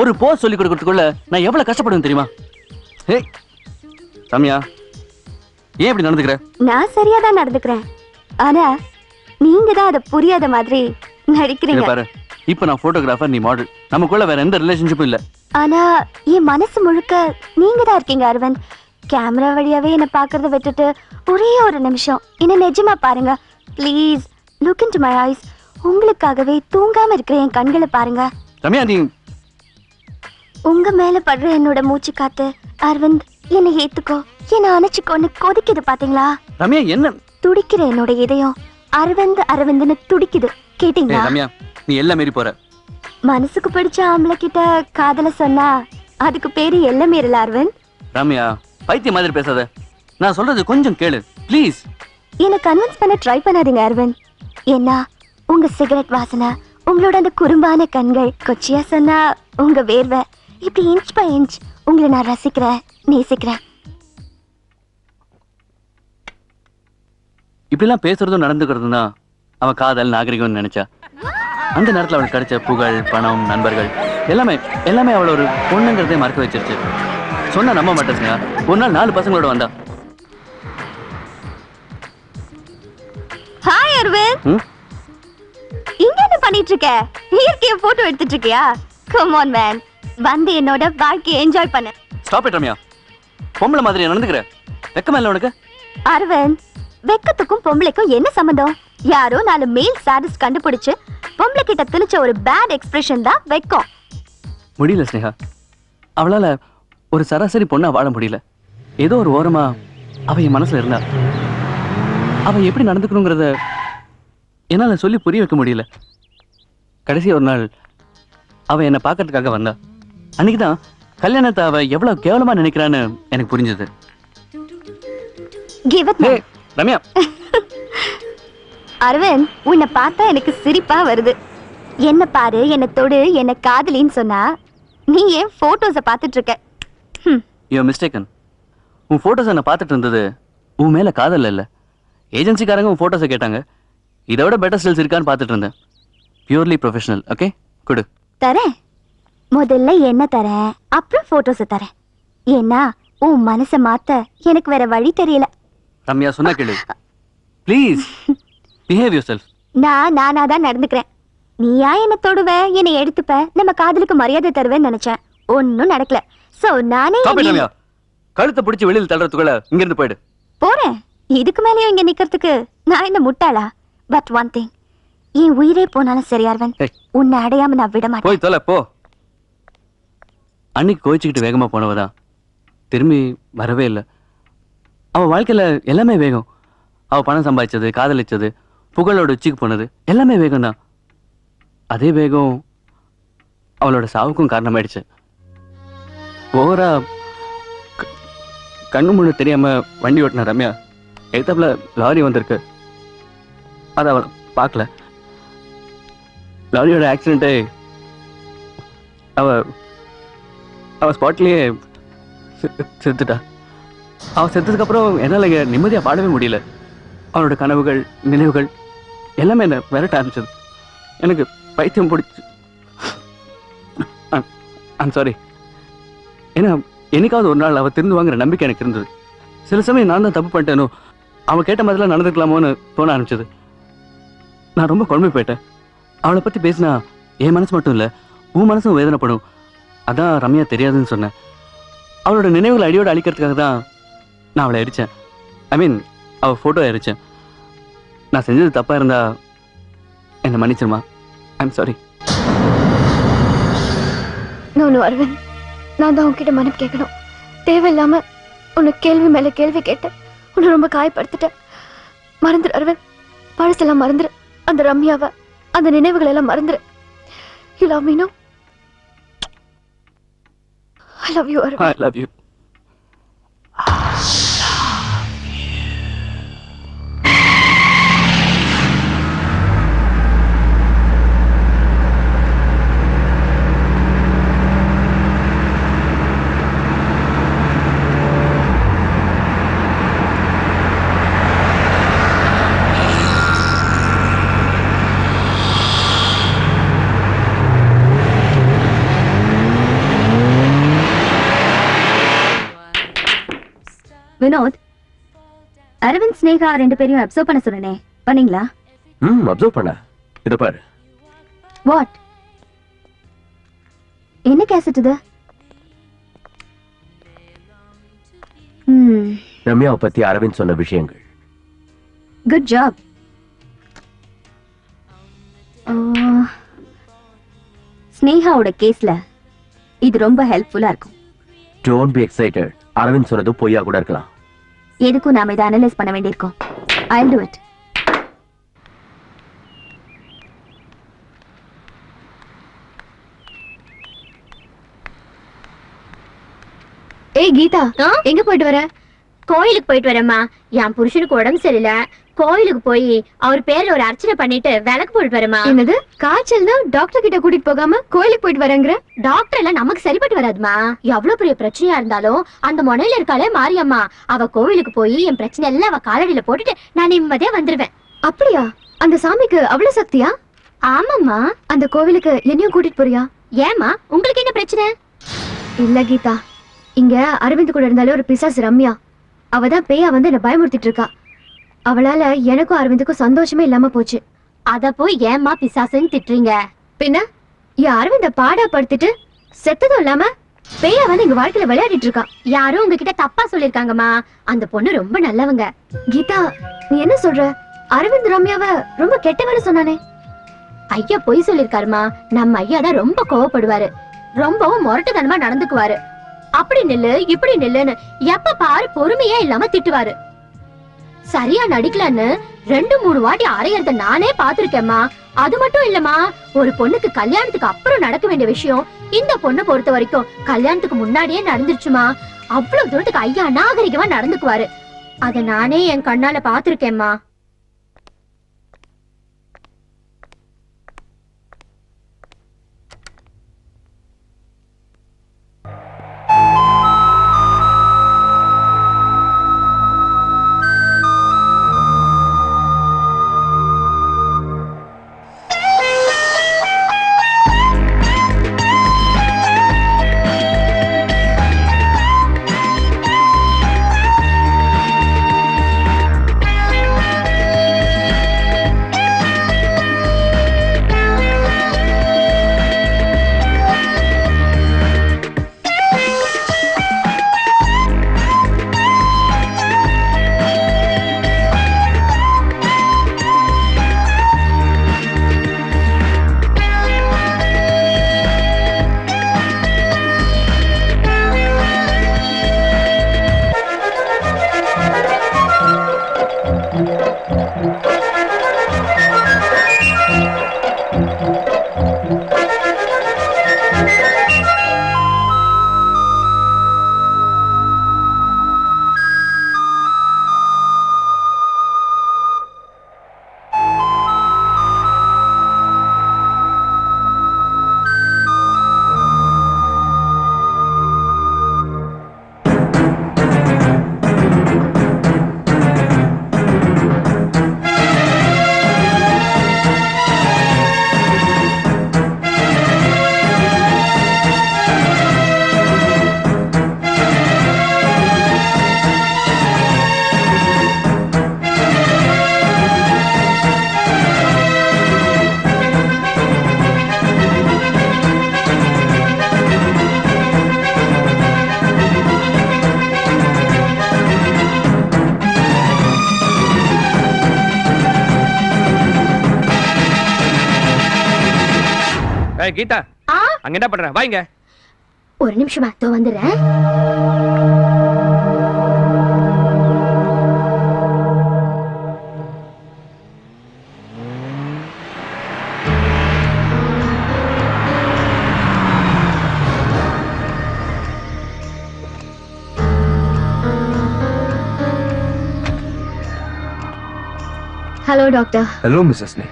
ஒரு போஸ் சொல்லி கொடுக்கறதுக்குள்ள நான் எவ்வளவு கஷ்டப்படுவேன் தெரியுமா? ஹே ரம்யா, ஏன் இப்படி நடந்துக்கிற? நான் சரியா தான் நடந்துக்கிறேன். ஆனா நீங்க தான் அதை புரியாத மாதிரி நடிக்கிறீங்க. பாரு, இப்ப நான் போட்டோகிராஃபர், நீ மாடல், நமக்குள்ள வேற எந்த ரிலேஷன்ஷிப்பும் இல்ல. ஆனா என் மனசு முழுக்க நீங்க தான் இருக்கீங்க அரவிந்த். கேமரா வழியாவே என்ன பாக்குறத விட்டுட்டு ஒரே ஒரு நிமிஷம் என்ன நிஜமா பாருங்க please. Look into my ice. உங்களுக்காகவே தூங்காம இருக்கிற என் கண்களை பாருங்க. ரம்யா, நீ உங்க மேல படுற என்னோட மூச்சு காத்து அரவிந்த், என்னை ஏத்துக்கோ, என்ன அணைச்சுக்கோன்னு கொதிக்குது பாத்தீங்களா? ரம்யா, என்ன துடிக்கிற என்னோட இதயம் அரவிந்த்னு துடிக்குது. கேட்டீங்களா? ரம்யா, நீ எல்லாம் மீறி போற. மனசுக்கு பிடிச்ச ஆம்பளை கிட்ட காதல சொன்னா அதுக்கு பேரு எல்லை மீறல அரவிந்த். ரம்யா, பைத்திய மாதிரி பேசாத. நான் சொல்றது கொஞ்சம் கேளு ப்ளீஸ். என்ன கன்வின்ஸ் பண்ண ட்ரை பண்ணாதீங்க அரவிந்த். ஏன்னா உங்க சிகரெட் வாசனை, உங்களோட அந்த குறும்பான கண்கள், கொச்சியா சொன்னா உங்க வேர்வை, இப்படி இன்ச் பை இன்ச் உங்களை நான் ரசிக்கிறேன், நேசிக்கிறேன். இப்படிலாம் பேசுறதும் நடந்துக்கிறதும் தான் அவன் காதல் நாகரிகம்னு நினைச்சா. அந்த நேரத்தில் அவளுக்கு கிடைச்ச புகழ், பணம், நண்பர்கள் எல்லாமே அவளை ஒரு பொண்ணுங்கிறதே மறக்க வச்சிருச்சு. சொன்ன நம்ப மாட்டேங்க. ஒரு நாள் 4 பசங்களோட வந்தா. ஹாய் அரவிந்த், இங்க என்ன பண்ணிட்டு இருக்க? இயற்கைய போட்டோ எடுத்துட்டு இருக்கியா? கம் ஆன் மேன், வந்து என்னோட வாழ்க்கையை என்ஜாய் பண்ணு. ஸ்டாப் இட் ரம்யா, பொம்பளை மாதிரி நடந்துக்கிற. வெக்கமா இல்லை உனக்கு? அரவிந்த், வெக்கத்துக்கும் பொம்பளைக்கும் என்ன சம்பந்தம்? யாரோ 4 மேல் சாடிஸ்ட் கண்டுபிடிச்சு பொம்பளை கிட்ட திணிச்ச ஒரு பேட் எக்ஸ்பிரஷன் தான் வெக்கம். முடியல ஸ்னேகா, அவளால ஒரு சராசரி பொண்ணா வாழ முடியல. ஏதோ ஒரு ஓரமா அவ என் மனசுல இருந்தா. அவ எப்படி நடந்துக்கணுங்கிறத என்னால சொல்லி புரிய வைக்க முடியல. கடைசி ஒரு நாள் அவ என்னை பார்க்கறதுக்காக வந்தா. அன்னைக்குதான் கல்யாணத்தை அவ எவ்வளவு கேவலமா நினைக்கிறான்னு எனக்கு புரிஞ்சது. ரம்யா, அரவிந்த், உன்னை பார்த்தா எனக்கு சிரிப்பா வருது. என்ன பாரு, என்ன தொடு, என்ன காதலின்னு சொன்னா நீ ஏன் போட்டோஸ பார்த்துட்டு இருக்க? You mistaken. உன் போட்டோஸ் என்ன பார்த்துட்டு இருந்தது உன் மேல காதல் இல்ல. ஏஜென்சிக்காரங்க உன் போட்டோஸை கேட்டாங்க. இதை விட பெட்டர் ஸ்டில்ஸ் இருக்கான்னு பார்த்துட்டு இருந்தேன். Purely professional. ஓகே, குடு. தரேன். முதல்ல என்ன தரேன், அப்புறம் போட்டோஸ தரேன். ஏன்னா உன் மனசை மாத்த எனக்கு வேற வழி தெரியல. ரம்யா, சொன்னா கேளு ப்ளீஸ். Behave your self. நானா தான் நடந்துக்கிறேன். நீயா என்ன தொடுவ, என்னை எடுத்துப்ப, நம்ம காதலுக்கு மரியாதை தருவேன்னு நினைச்சேன். ஒன்னும் நடக்கல. சோ நானே ரம்யா, கழுத்தை பிடிச்சி வெளியில் தள்ளுறதுக்குள்ள இங்க இருந்து போயிடு. போறேன். இதுக்கு மேலேயும் இங்க நிக்கிறதுக்கு நான் என்ன முட்டாளா? பட் ஒன் திங், என் உயிரே போனாலும் சரி அரவிந்த், உன்னை அடையாம நான் விட மாட்டேன். போய் தொலை போ. அன்னைக்கு கோச்சிக்கிட்டு வேகமா போனவதான் திரும்பி வரவே இல்லை. அவ வாழ்க்கையில எல்லாமே வேகம். அவ பணம் சம்பாதிச்சது, காதலிச்சது, புகழோட உச்சிக்கு போனது எல்லாமே வேகம் தான். அதே வேகம் அவளோட சாவுக்கும் காரணமாயிடுச்சு. ஓவரா கண்ணு முன்னு தெரியாம வண்டி ஓட்டின ரம்யா, எதிர்த்தாப்புல லாரி வந்திருக்கு. அதை அவளை பார்க்கல. லாரியோட ஆக்சிடென்ட்டே அவ ஸ்பாட்லயே செத்துட்டா. அவன் செத்ததுக்கு அப்புறம் என்னால நிம்மதியா பாடவே முடியல. அவனோட கனவுகள், நினைவுகள் எல்லாமே என்ன விரட்ட ஆரம்பிச்சது. எனக்கு பைத்தியம் பிடிச்சு. I'm sorry. ஏன்னா என்னைக்காவது ஒரு நாள் அவ திருந்து வாங்குற நம்பிக்கை எனக்கு இருந்தது. சில சமயம் நான் தான் தப்பு பண்ணிட்டேனோ, அவன் கேட்ட மாதிரிலாம் நடந்துக்கலாமோன்னு தோண ஆரம்பிச்சது. நான் ரொம்ப குழம்பி போயிட்டேன். அவளை பத்தி பேசினா என் மனசு மட்டும் இல்ல, உன் மனசும் வேதனைப்படும். அதான் ரம்யா தெரியாதுன்னு சொன்னேன். அவளோட நினைவுகளை அடியோட அழிக்கிறதுக்காக தான் நான் அவளை எரிச்சேன். ஐ மீன் அவள் ஃபோட்டோ எரிச்சேன். நான் செஞ்சது தப்பா இருந்தா என்னை மன்னிச்சிருமா. I'm sorry. நான் அரவிந்த், நான் தான் உன்கிட்ட மன்னிப்பு கேட்கணும். தேவையில்லாம உன்னை கேள்வி மேல கேள்வி கேட்டேன். உன்னை ரொம்ப காயப்படுத்திட்டேன். மறந்துடு அரவிந்த், பழசெல்லாம் மறந்துடு. அந்த ரம்யாவை, அந்த நினைவுகள் எல்லாம் மறந்துடு. You love me, no? I love you, Arvind. I love you. Vinod, Aravind Sneha 2 பேரையும் அப்சர்வ் பண்ண சொன்னனே, பண்ணீங்களா? அப்சர்வ் பண்ண. இத பாரு. வாட்? என்ன கேசட் இது? ரம்யாவை பத்தி அரவிந்த் சொன்ன விஷயங்கள். Good job. ஸ்னேகாவோட கேஸ்ல இது ரொம்ப ஹெல்ப்ஃபுல்லா இருக்கும். Don't be excited. அரவிந்த் சொன்னது பொய்யா கூட இருக்கலாம். எதுக்கும் நாம இதை அனலைஸ் பண்ண வேண்டியிருக்கோம். I'll do it. ஏய் கீதா, எங்க போயிட்டு வர? கோயிலுக்கு போயிட்டு வரேம்மா. என் புருஷனுக்கு உடம்பு சரியில்லை. கோயிலுக்கு போய் அவர் பேர்ல ஒரு அர்ச்சனை பண்ணிட்டு விளக்கு போயிட்டு வரேம்மா. என்னது காய்ச்சல்னா டாக்டர் கிட்ட கூட்டிட்டு போகாம கோயிலுக்கு போயிட்டு வரேங்கிற? டாக்டர் எல்லாம் நமக்கு சரிப்பட்டு வராதுமா. எவ்வளவு பெரிய பிரச்சனையா இருந்தாலும் அந்த முனையில இருக்காளே மாரியம்மா, அவ கோவிலுக்கு போய் என் பிரச்சனை எல்லாம் அவ காலடியில போட்டுட்டு நான் நிம்மதியா வந்துருவேன். அப்படியா? அந்த சாமிக்கு அவ்வளவு சக்தியா? ஆமாம்மா. அந்த கோவிலுக்கு என்னையும் கூட்டிட்டு போறியா? ஏமா, உங்களுக்கு என்ன பிரச்சனை? இல்ல கீதா, இங்க அரவிந்த் கூட இருந்தாலே ஒரு பிசாசு ரம்யா, அவதான் பேயா வந்து என்ன பயமுறுத்திட்டு இருக்கா. அவளால எனக்கும் அரவிந்துக்கும் சந்தோஷமே இல்லாம போச்சு. அத போய் ஏமா பிசாசுன்னு திட்டுறீங்க? பின்ன என் அரவிந்த பாடா படுத்திட்டு செத்ததும் இல்லாம பேயா வந்து எங்க வாழ்க்கையில விளையாடிட்டு இருக்கா. யாரும் உங்ககிட்ட தப்பா சொல்லிருக்காங்கம்மா. அந்த பொண்ணு ரொம்ப நல்லவங்க. கீதா, நீ என்ன சொல்ற? அரவிந்த் ரம்யாவ ரொம்ப கெட்டவன்னு சொன்னானே. ஐயா பொய் சொல்லிருக்காருமா. நம்ம ஐயா தான் ரொம்ப கோவப்படுவாரு, ரொம்பவும் முரட்டுத்தனமா நடந்துக்குவாரு. அப்படி நில்லு இப்படி நில்லுன்னு எப்ப பாரு பொறுமையே இல்லாம திட்டுவாரு. சரியா நடிக்கலன்னு 2-3 வாட்டி அறையறத நானே பாத்திருக்கேம்மா. அது மட்டும் இல்லம்மா, ஒரு பொண்ணுக்கு கல்யாணத்துக்கு அப்புறம் நடக்க வேண்டிய விஷயம் இந்த பொண்ணை பொறுத்த வரைக்கும் கல்யாணத்துக்கு முன்னாடியே நடந்துருச்சுமா. அவ்வளவு தூரத்துக்கு ஐயா நாகரிகமா நடந்துக்குவாரு. அத நானே என் கண்ணால பாத்திருக்கேம்மா. ஏய் கீதா அங்க என்ன பண்ற வாங்க. ஒரு நிமிஷமா தோ வந்துடுறேன். Hello doctor. ஹலோ மிஸ்ஸஸ் நே.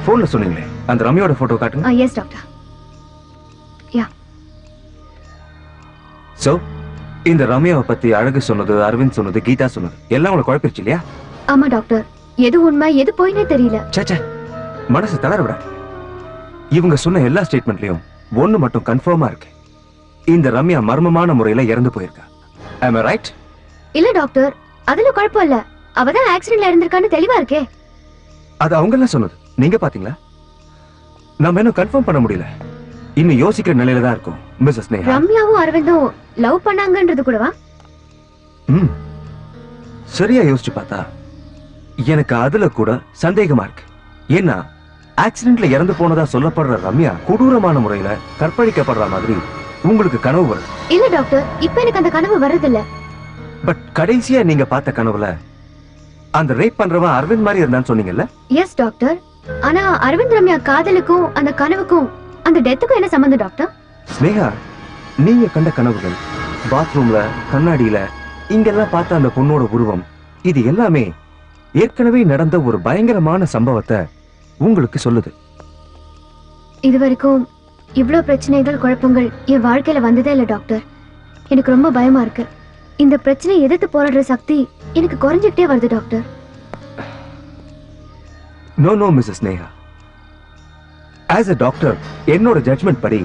போன்ல சொன்னீங்களே அந்த ரம்யாவோட போட்டோ காட்டுங்க. Yes doctor. யா. சோ இந்த ரம்யாவை பத்தி அழகு சொன்னது, அரவிந்த் சொன்னது, கீதா சொன்னது எல்லாம் உங்களை குழப்பிருச்சு இல்லையா? ஆமா டாக்டர். எது உண்மை எது போயினே தெரியல. சேச்சே மனசு தளர விட. இவங்க சொன்ன எல்லா ஸ்டேட்மெண்ட்லயும் ஒண்ணு மட்டும் கன்ஃபார்மா இருக்கு. இந்த ரம்யா மர்மமான முறையில இறந்து போயிருக்கா. am I right? இல்ல டாக்டர், அதுல குழப்பம் இல்ல. அவதான் ஆக்சிடென்ட்ல இருந்திருக்கான்னு தெளிவா இருக்கே. அது அவங்க எல்லாம் சொன்னது, நீங்க பாத்தீங்களா? நம்ம இன்னும் கன்ஃபார்ம் பண்ண முடியல. இன்னும் யோசிக்கிற நிலையில தான் இருக்கும் மிஸ்ஸஸ் நேஹா. ரம்யாவும் அரவிந்தும் லவ் பண்ணாங்கன்றது கூடவா? சரியா யோசிச்சு பார்த்தா எனக்கு அதுல கூட சந்தேகமா இருக்கு. ஏன்னா ஆக்சிடென்ட்ல இறந்து போனதா சொல்லப்படுற ரம்யா கொடூரமான முறையில கற்பழிக்கப்படுற மாதிரி உங்களுக்கு கனவு வருது. இல்ல டாக்டர், இப்ப எனக்கு அந்த கனவு வர்றதில்ல. பட் கடைசியா நீங்க பார்த்த கனவுல அந்த ரேப் பண்றவன் அரவிந்த் மாதிரி இருந்தான்னு சொன்னீங்கல்ல? Yes doctor. ஆனா அரவிந்த் ரம்யா காதலுக்கும் அந்த கனவுக்கும் அந்த டெத்துக்கும் என்ன சம்பந்தம் டாக்டர்? ஸ்னேகா, நீங்க கண்ட கனவுகள், பாத்ரூம்ல, கண்ணாடியில, இங்கெல்லாம் பார்த்த அந்த பொண்ணோட உருவம், இது எல்லாமே ஏற்கனவே நடந்த ஒரு பயங்கரமான சம்பவத்தை உங்களுக்கு சொல்லுது. இதுவரைக்கும் இவ்ளோ பிரச்சனைகள் குழப்பங்கள் என் வாழ்க்கையில வந்ததே இல்ல டாக்டர். எனக்கு ரொம்ப பயமா இருக்கு. இந்த பிரச்சனை எதிர்த்து போராடுற சக்தி எனக்கு குறைஞ்சிட்டே வருது doctor. No no Mrs Neha. As a doctor என்னோட ஜட்ஜ்மெண்ட் படி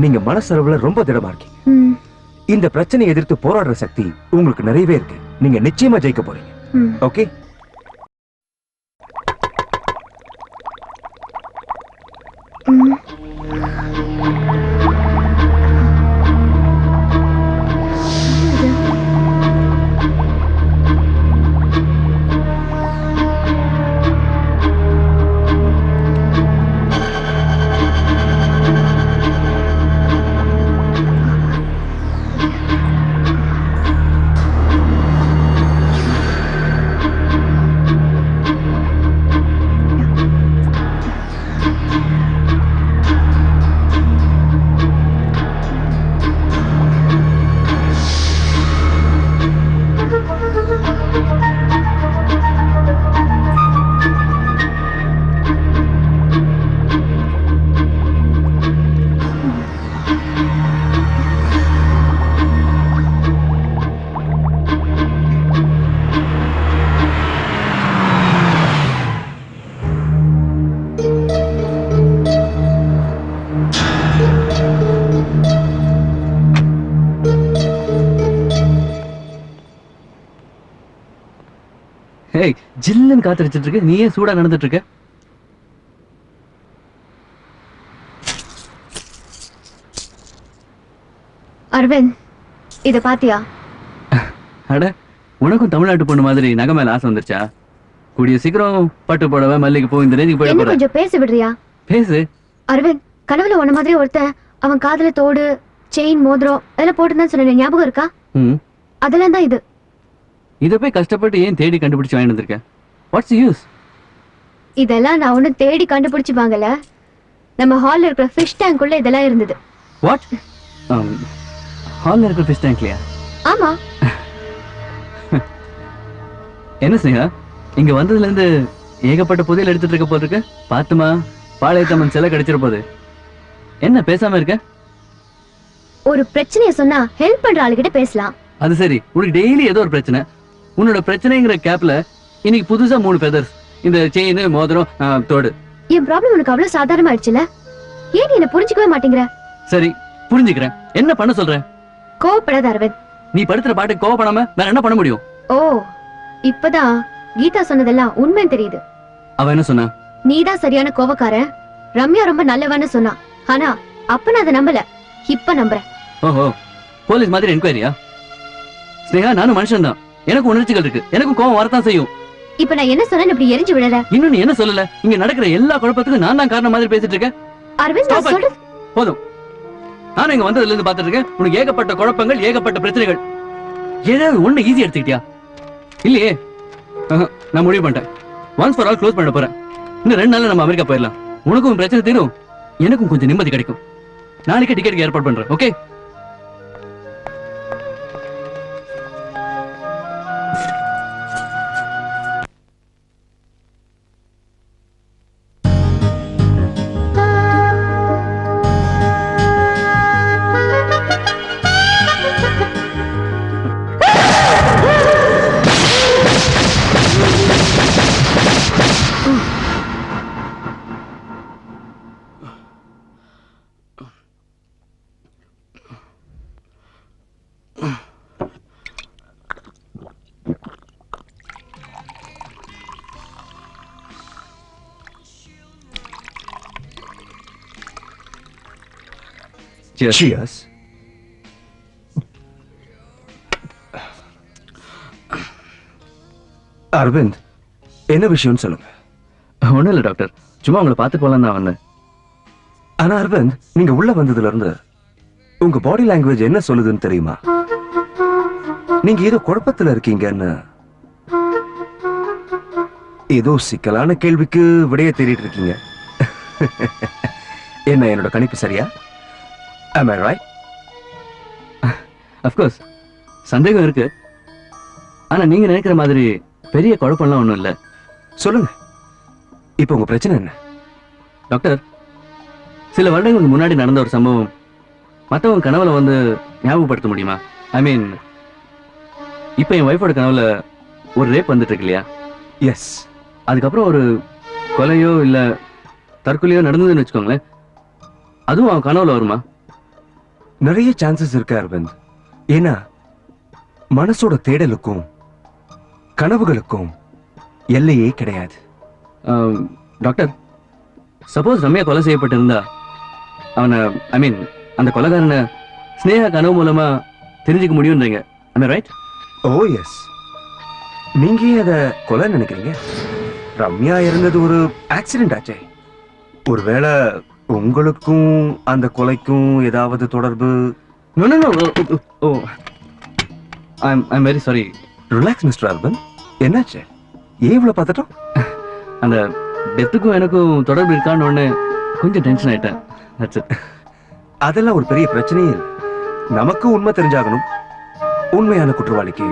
நீங்க மனசளவுல ரொம்ப திடமா இருக்கீங்க. இந்த பிரச்சனையை எதிர்த்து போராடுற சக்தி உங்களுக்கு நிறையவே இருக்கு. நீங்க நிச்சயமா ஜெயிக்க போறீங்க. ஓகே? ஏய், ஜில்லுன்னு காத்தடிச்சிட்டு இருக்கு, நீ ஏன் சூடா நடந்துட்டு இருக்க? அரவிந்த், இத பாத்தியா? அட, உனக்கும் தமிழ்நாட்டு பொண்ணு மாதிரி நகை மேல ஆசை வந்துருச்சா? கூடிய சீக்கிரம் பட்டு புடவை, மல்லிகை பூ, இந்த ரேஞ்சுக்கு போயிட என்ன போற. கொஞ்சம் பேச விடுறியா? பேசு. அரவிந்த், கனவுல உன்ன மாதிரி ஒருத்தன் அவன் காதுல தோடு, செயின், மோதிரம் அதெல்லாம் போட்டுதான் சொன்னேன், ஞாபகம் இருக்கா? அதெல்லாம் தான் இது. இத போய் கஷ்டப்பட்டு ஏன் தேடி கண்டுபிடிச்சு வாங்கிட்டு வந்திருக்க? What's use? இதெல்லாம் நான் ஒன்னும் தேடி கண்டுபிடிச்சு வாங்கல. நம்ம ஹால்ல இருக்கிற ஃபிஷ் டேங்க்குள்ள இதெல்லாம் இருந்தது. வாட்? ஹால்ல இருக்கிற ஃபிஷ் டேங்க்லயா? ஆமா. என்ன ஸ்னேகா, இங்க வந்ததுல இருந்து ஏகப்பட்ட புதையல் எடுத்துட்டு இருக்க போல இருக்கு. பாத்துமா, பாளையத்தம்மன் சிலை கிடைச்சிட போகுது. என்ன பேசாம இருக்க? ஒரு பிரச்சனையை சொன்னா ஹெல்ப் பண்ற ஆளுகிட்ட பேசலாம். அது சரி, உனக்கு டெய்லி ஏதோ ஒரு பிரச்சனை. உன்னோட பிரச்சனைங்கிற கேப்ல இன்னைக்கு புதுசா 3 ஃபெதர்ஸ், இந்த செயின், மோதிரம், தோடு. என் ப்ராப்ளம் உனக்கு அவ்வளவு சாதாரணமா ஆயிடுச்சுல? ஏன் நீ என்ன புரிஞ்சுக்கவே மாட்டேங்கிற? சரி, புரிஞ்சுக்கிறேன். என்ன பண்ண சொல்ற? கோவப்படாத அரவிந்த். நீ படுத்துற பாட்டுக்கு கோவப்படாம வேற என்ன பண்ண முடியும்? ஓ, இப்பதான் கீதா சொன்னதெல்லாம் உண்மைன்னு தெரியுது. அவ என்ன சொன்னா? நீதான் சரியான கோவக்காரன், ரம்யா ரொம்ப நல்லவன்னு சொன்னா. ஆனா அப்ப நான் அதை நம்பல, இப்ப நம்புறேன். ஓஹோ, போலீஸ் மாதிரி என்கொயரியா? ஸ்னேகா, நானும் மனுஷன் தான், எனக்கு உணர்ச்சிகள் இருக்கு, எனக்கும் கோவம் வரத்தான் செய்யும். இப்ப நான் என்ன சொன்னேன்னு இப்படி எரிஞ்சு விடல. இன்னும் நீ என்ன சொல்லல? இங்க நடக்கிற எல்லா குழப்பத்துக்கும் நான் தான் காரணம் மாதிரி பேசிட்டு இருக்கேன். அரவிந்த் நான் சொல்றது போதும். நானும் இங்க வந்ததுல இருந்து பாத்துட்டு இருக்கேன். உனக்கு ஏகப்பட்ட குழப்பங்கள், ஏகப்பட்ட பிரச்சனைகள். ஏதாவது ஒண்ணு ஈஸி எடுத்துக்கிட்டியா? இல்லையே. நான் முடிவு பண்ணிட்டேன். ஒன்ஸ் ஃபார் ஆல் க்ளோஸ் பண்ண போறேன். இன்னும் 2 நாள்ல நம்ம அமெரிக்கா போயிடலாம். உனக்கும் பிரச்சனை தீரும், எனக்கும் கொஞ்சம் நிம்மதி கிடைக்கும். நாளைக்கே டிக்கெட் ஏற்பாடு பண்றேன். ஓகே? Cheers. அரவிந்த், என்ன விஷயம்னு சொல்லுங்க. ஒண்ணும் இல்ல டாக்டர், சும்மா உங்களை பார்த்து போலாம் தான் வந்தேன். ஆனா அரவிந்த், நீங்க உள்ள வந்ததுல இருந்து உங்க பாடி லாங்குவேஜ் என்ன சொல்லுதுன்னு தெரியுமா? நீங்க ஏதோ குழப்பத்துல இருக்கீங்கன்னு. ஏதோ சிக்கலான கேள்விக்கு விடைய தேடிட்டு இருக்கீங்க. என்ன என்னோட கணிப்பு சரியா? Am I right? Of course. சந்தேகம் இருக்கு. ஆனா நீங்க நினைக்கிற மாதிரி பெரிய குழப்பம்லாம் ஒண்ணும் இல்ல. சொல்லுங்க, இப்போ உங்க பிரச்சனை என்ன? டாக்டர், சில வருடங்களுக்கு முன்னாடி நடந்த ஒரு சம்பவம் மற்றவங்க கனவுல வந்து ஞாபகப்படுத்த முடியுமா? ஐ மீன், இப்போ என் ஒய்ஃபோட கனவுல ஒரு ரேப் வந்துட்டு இருக்கு இல்லையா? எஸ். அதுக்கப்புறம் ஒரு கொலையோ இல்ல தற்கொலையோ நடந்ததுன்னு வச்சுக்கோங்களேன், அதுவும் அவன் கனவுல வருமா? நிறைய சான்சஸ் இருக்கு அரவிந்த். ஏன்னா மனசோட தேடலுக்கும் கனவுகளுக்கும் எல்லையே கிடையாது. டாக்டர், சப்போஸ் ரம்யா கொலை செய்யப்பட்டிருந்தா அவனை, ஐ மீன் அந்த கொலைகாரனை ஸ்னேகா கனவு மூலமா தெரிஞ்சுக்க முடியும்ன்றீங்க. am I right? Oh yes. நீங்க அத கொலை நினைக்கிறீங்க. ரம்யா இருந்தது ஒரு ஆக்சிடென்ட் ஆச்சே. ஒருவேளை உங்களுக்கும் அந்த கொலைக்கும் ஏதாவது தொடர்பு? No, no, no. Oh, I'm very sorry. Relax mister Aravind. என்னாச்சு? ஏன் இவ்வளவு பார்த்துட்டோம்? அந்த டெத்துக்கும் எனக்கும் தொடர்பு இருக்கான்னு ஒண்ணு கொஞ்சம் டென்ஷன் ஆயிட்டேன். That's it. அதெல்லாம் ஒரு பெரிய பிரச்சனையே இல்லை. நமக்கு உண்மை தெரிஞ்சாகணும். உண்மையான குற்றவாளிக்கு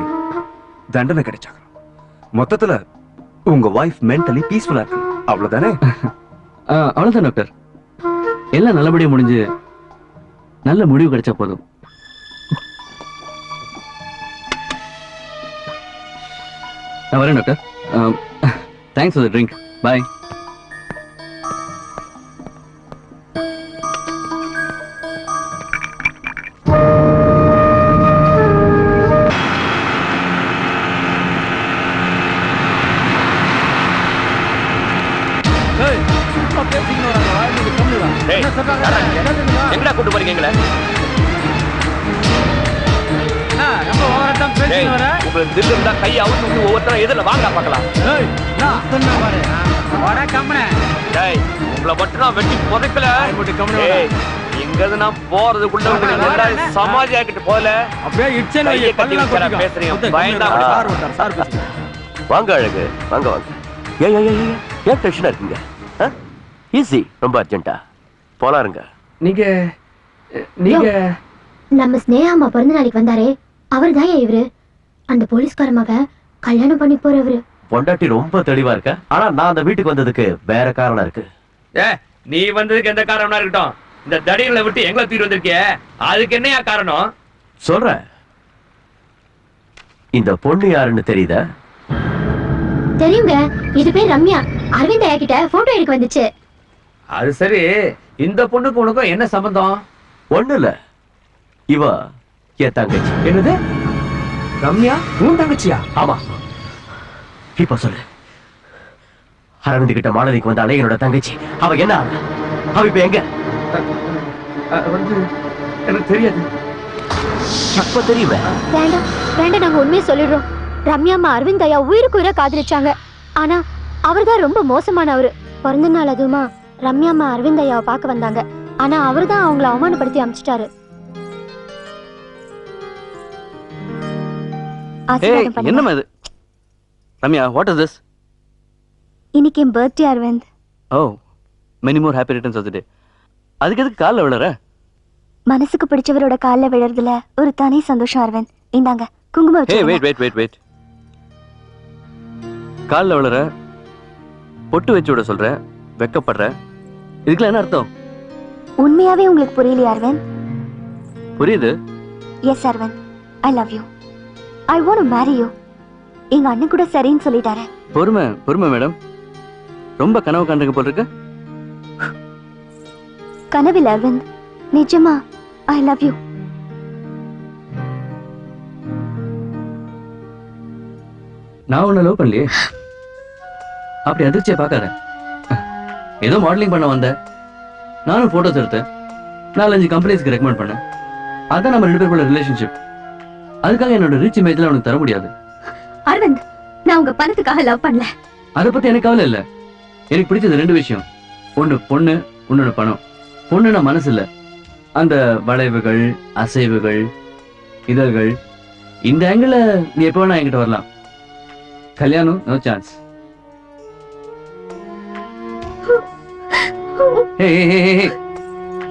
தண்டனை கிடைச்சாகணும். மொத்தத்துல உங்க வைஃப் மென்டலி பீஸ்ஃபுல்லா இருக்கணும். அவ்வளவுதானே? அவ்வளவுதான் டாக்டர். எல்லாம் நல்லபடியா முடிஞ்சு நல்ல முடிவு கிடைச்சா போதும். நான் வரேன் doctor. Thanks for the drink. Bye. எங்கடா கூட்டு போறீங்க எங்களை? உங்களுக்கு தில்லு இருந்தா கையை அவுத்து விட்டு ஒவ்வொருத்தரும் எதிரில வாங்க பார்க்கலாம். உங்களை மட்டும் நான் வெட்டி புதைக்கல. எங்க நான் போறதுக்குள்ள சமாஜ் ஆக்கிட்டு போல பேசுறீங்க. பயந்தா வாங்க அழகு, வாங்க வாங்க. ஏன் டென்ஷனா இருக்கீங்க? ஈஸி, ரொம்ப அர்ஜென்ட்டா போலாருங்க. நீங்க நீங்க நம்ம ஸ்னேகாமா பிறந்த நாளைக்கு வந்தாரே, அவர் தான் இவரு. அந்த போலீஸ்காரமாக கல்யாணம் பண்ணி போறவரு. பொண்டாட்டி ரொம்ப தெளிவா இருக்க. ஆனா நான் அந்த வீட்டுக்கு வந்ததுக்கு வேற காரணம் இருக்கு. நீ வந்ததுக்கு எந்த காரணமா இருக்கட்டும், இந்த தடிகளை விட்டு எங்களை தூக்கி வந்திருக்கிய, அதுக்கு என்னையா காரணம்? சொல்றேன். இந்த பொண்ணு யாருன்னு தெரியுதா? தெரியுங்க, இது பேர் ரம்யா. அரவிந்த் ஐயா கிட்ட போட்டோ எடுக்க வந்துச்சு. அது சரி, இந்த பொண்ணுக்கு உனக்கும் என்ன சம்பந்தம்? ஒண்ணு இல்ல, இவ என் தங்கச்சி. என்னது? ரம்யா உன் தங்கச்சியா? ஆமா. இப்ப சொல்லு, அரவிந்த் கிட்ட மாடலிக்கு வந்தாலே என்னோட தங்கச்சி. அவ என்ன ஆனா? அவ இப்ப எங்க? எனக்கு தெரியாது. இப்ப தெரியுமே. வேண்டாம் வேண்டாம், நாங்க உண்மையை சொல்லிடுறோம். ரம்யா அம்மா அரவிந்த் ஐயா உயிருக்கு உயிரை காதலிச்சாங்க. ஆனா அவர் தான் ரொம்ப மோசமானவரு. பிறந்த நாள் அதுவுமா ரம்யா அம்மா அரவிந்த் ஐயாவை பார்க்க வந்தாங்க. ஆனா அவர்தான் அவங்கள அவமானப்படுத்தி அமிச்சிட்டாரு. என்னமா இது? Ramya, what is this? இன்னைக்கு என் birthday Aravind. Oh, many more happy returns of the day. அதுக்கு எதுக்கு கால்ல விழற? மனசுக்கு பிடிச்சவரோட கால்ல விழறதுல ஒரு தனி சந்தோஷம் அரவிந்த். இந்தாங்க குங்குமம் ஹே, வச்சு. வெயிட். கால்ல விழற, பொட்டு வச்சு விட சொல்ற, வெக்கப்படுற, இதுக்கெல்லாம் என்ன அர்த்தம்? உண்மையாவே உங்களுக்கு புரியலையா அரவிந்த்? புரியுது. Yes Aravind, I love you. I want to marry you. எங்க அண்ணன் கூட சரின்னு சொல்லிட்டாரு. பொறுமை மேடம். ரொம்ப கனவு காண்றீங்க போல இருக்கு. கனவில் அரவிந்த், நிஜமா ஐ லவ் யூ. நான் உன்னை லவ் பண்ணலையே. அப்படி அதிர்ச்சியை பார்க்காத. ஏதோ மாடலிங் பண்ண வந்தேன், நானும் போட்டோஸ் எடுத்தேன், 4-5 கம்பெனிஸ்க்கு ரெக்கமெண்ட் பண்ணேன். அதான் நம்ம 2 பேருக்குள்ள ரிலேஷன்ஷிப். அதுக்காக என்னோட ரிச் இமேஜ்ல உனக்கு தர முடியாது. அரவிந்த், நான் உங்க பணத்துக்காக லவ் பண்ணல. அதை பத்தி எனக்கு கவலை இல்ல. எனக்கு பிடிச்சது 2 விஷயம். ஒண்ணு பொண்ணு, இன்னொன்னு பணம். பொண்ணுன்னா மனசு இல்ல, அந்த வளைவுகள், அசைவுகள், இதழ்கள். இந்த ஆங்கிள் நீ எப்ப வேணா என்கிட்ட வரலாம். கல்யாணம் நோ சான்ஸ்.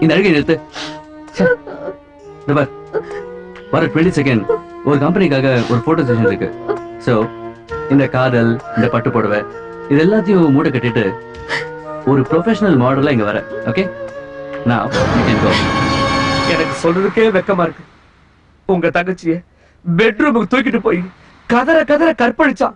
இந்த அழுகை நிறுத்து. வர 22 ஒரு கம்பெனிக்காக ஒரு போட்டோ செஷன் இருக்கு. சோ இந்த காதல், இந்த பட்டு புடவை, இது எல்லாத்தையும் மூட்டை கட்டிட்டு ஒரு ப்ரொஃபஷனல் மாடலா இங்க வர. ஓகே, நான் எனக்கு சொல்றதுக்கே வெக்கமா இருக்கு. உங்க தங்கச்சிய பெட்ரூமுக்கு தூக்கிட்டு போய் கதற கற்பழிச்சா.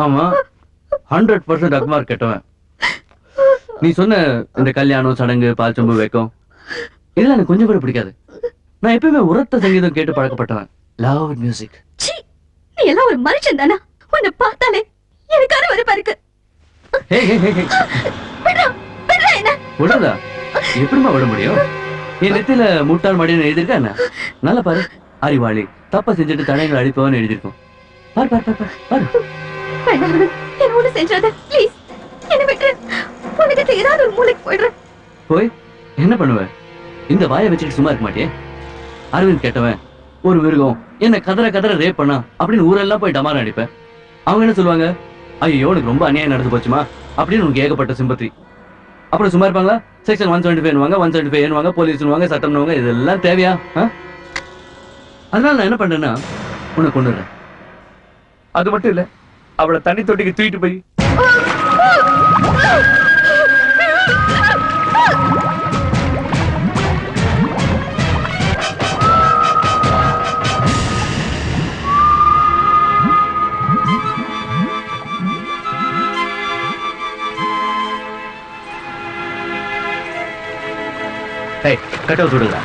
ஆமா, 100% அக்மார் கெட்டவன். நீ சொன்ன இந்த கல்யாணம், சடங்கு, பால் சொம்பு, வைக்கம், இதெல்லாம் எனக்கு கொஞ்சம் கூட பிடிக்காது. நான் எப்பயுமே உரத்த சங்கீதம் கேட்டு பழக்கப்பட்டவன். Love music. நீ எல்லாம் ஒரு மனுஷன் தானா? உன்னை பார்த்தாலே எனக்கு அருவருப்பா இருக்கு. விடுறதா? எப்படிமா விட முடியும்? என் நெத்தில முட்டாள் மடியன் எழுதியிருக்கா என்ன? நல்லா பாரு. அறிவாளி, தப்ப செஞ்சுட்டு தடைகளை அழிப்பவன் எழுதியிருக்கோம். பாரு பாரு பாரு பாரு. என்ன ஒண்ணு செஞ்சாத ப்ளீஸ். என்ன விட்டு உனக்கு ஏதாவது ஒரு மூளைக்கு போயிடுறேன். போய் என்ன பண்ணுவ? இந்த வாயை வச்சுட்டு சும்மா இருக்க மாட்டியே? அரவிந்த் கேட்டவன், ஒரு மிருகம் என்ன கதற ரேப் பண்ணா அப்படின்னு ஊரெல்லாம் போய் டமாரம் அடிப்பேன். அவங்க என்ன சொல்லுவாங்க? ஐயோ உனக்கு ரொம்ப அநியாயம் நடந்து போச்சுமா அப்படின்னு உனக்கு ஏகப்பட்ட சிம்பத்தி. அப்புறம் சும்மா இருப்பாங்களா? செக்ஷன் 175 175 போலீஸ் சட்டம், இதெல்லாம் தேவையா? அதனால நான் என்ன பண்றேன்னா உன்னை கொண்டுறேன். அது மட்டும் இல்ல, அவளை தண்ணி தொட்டிக்கு தூக்கிட்டு போய் ஏய் கட் அவுட் விடுங்க.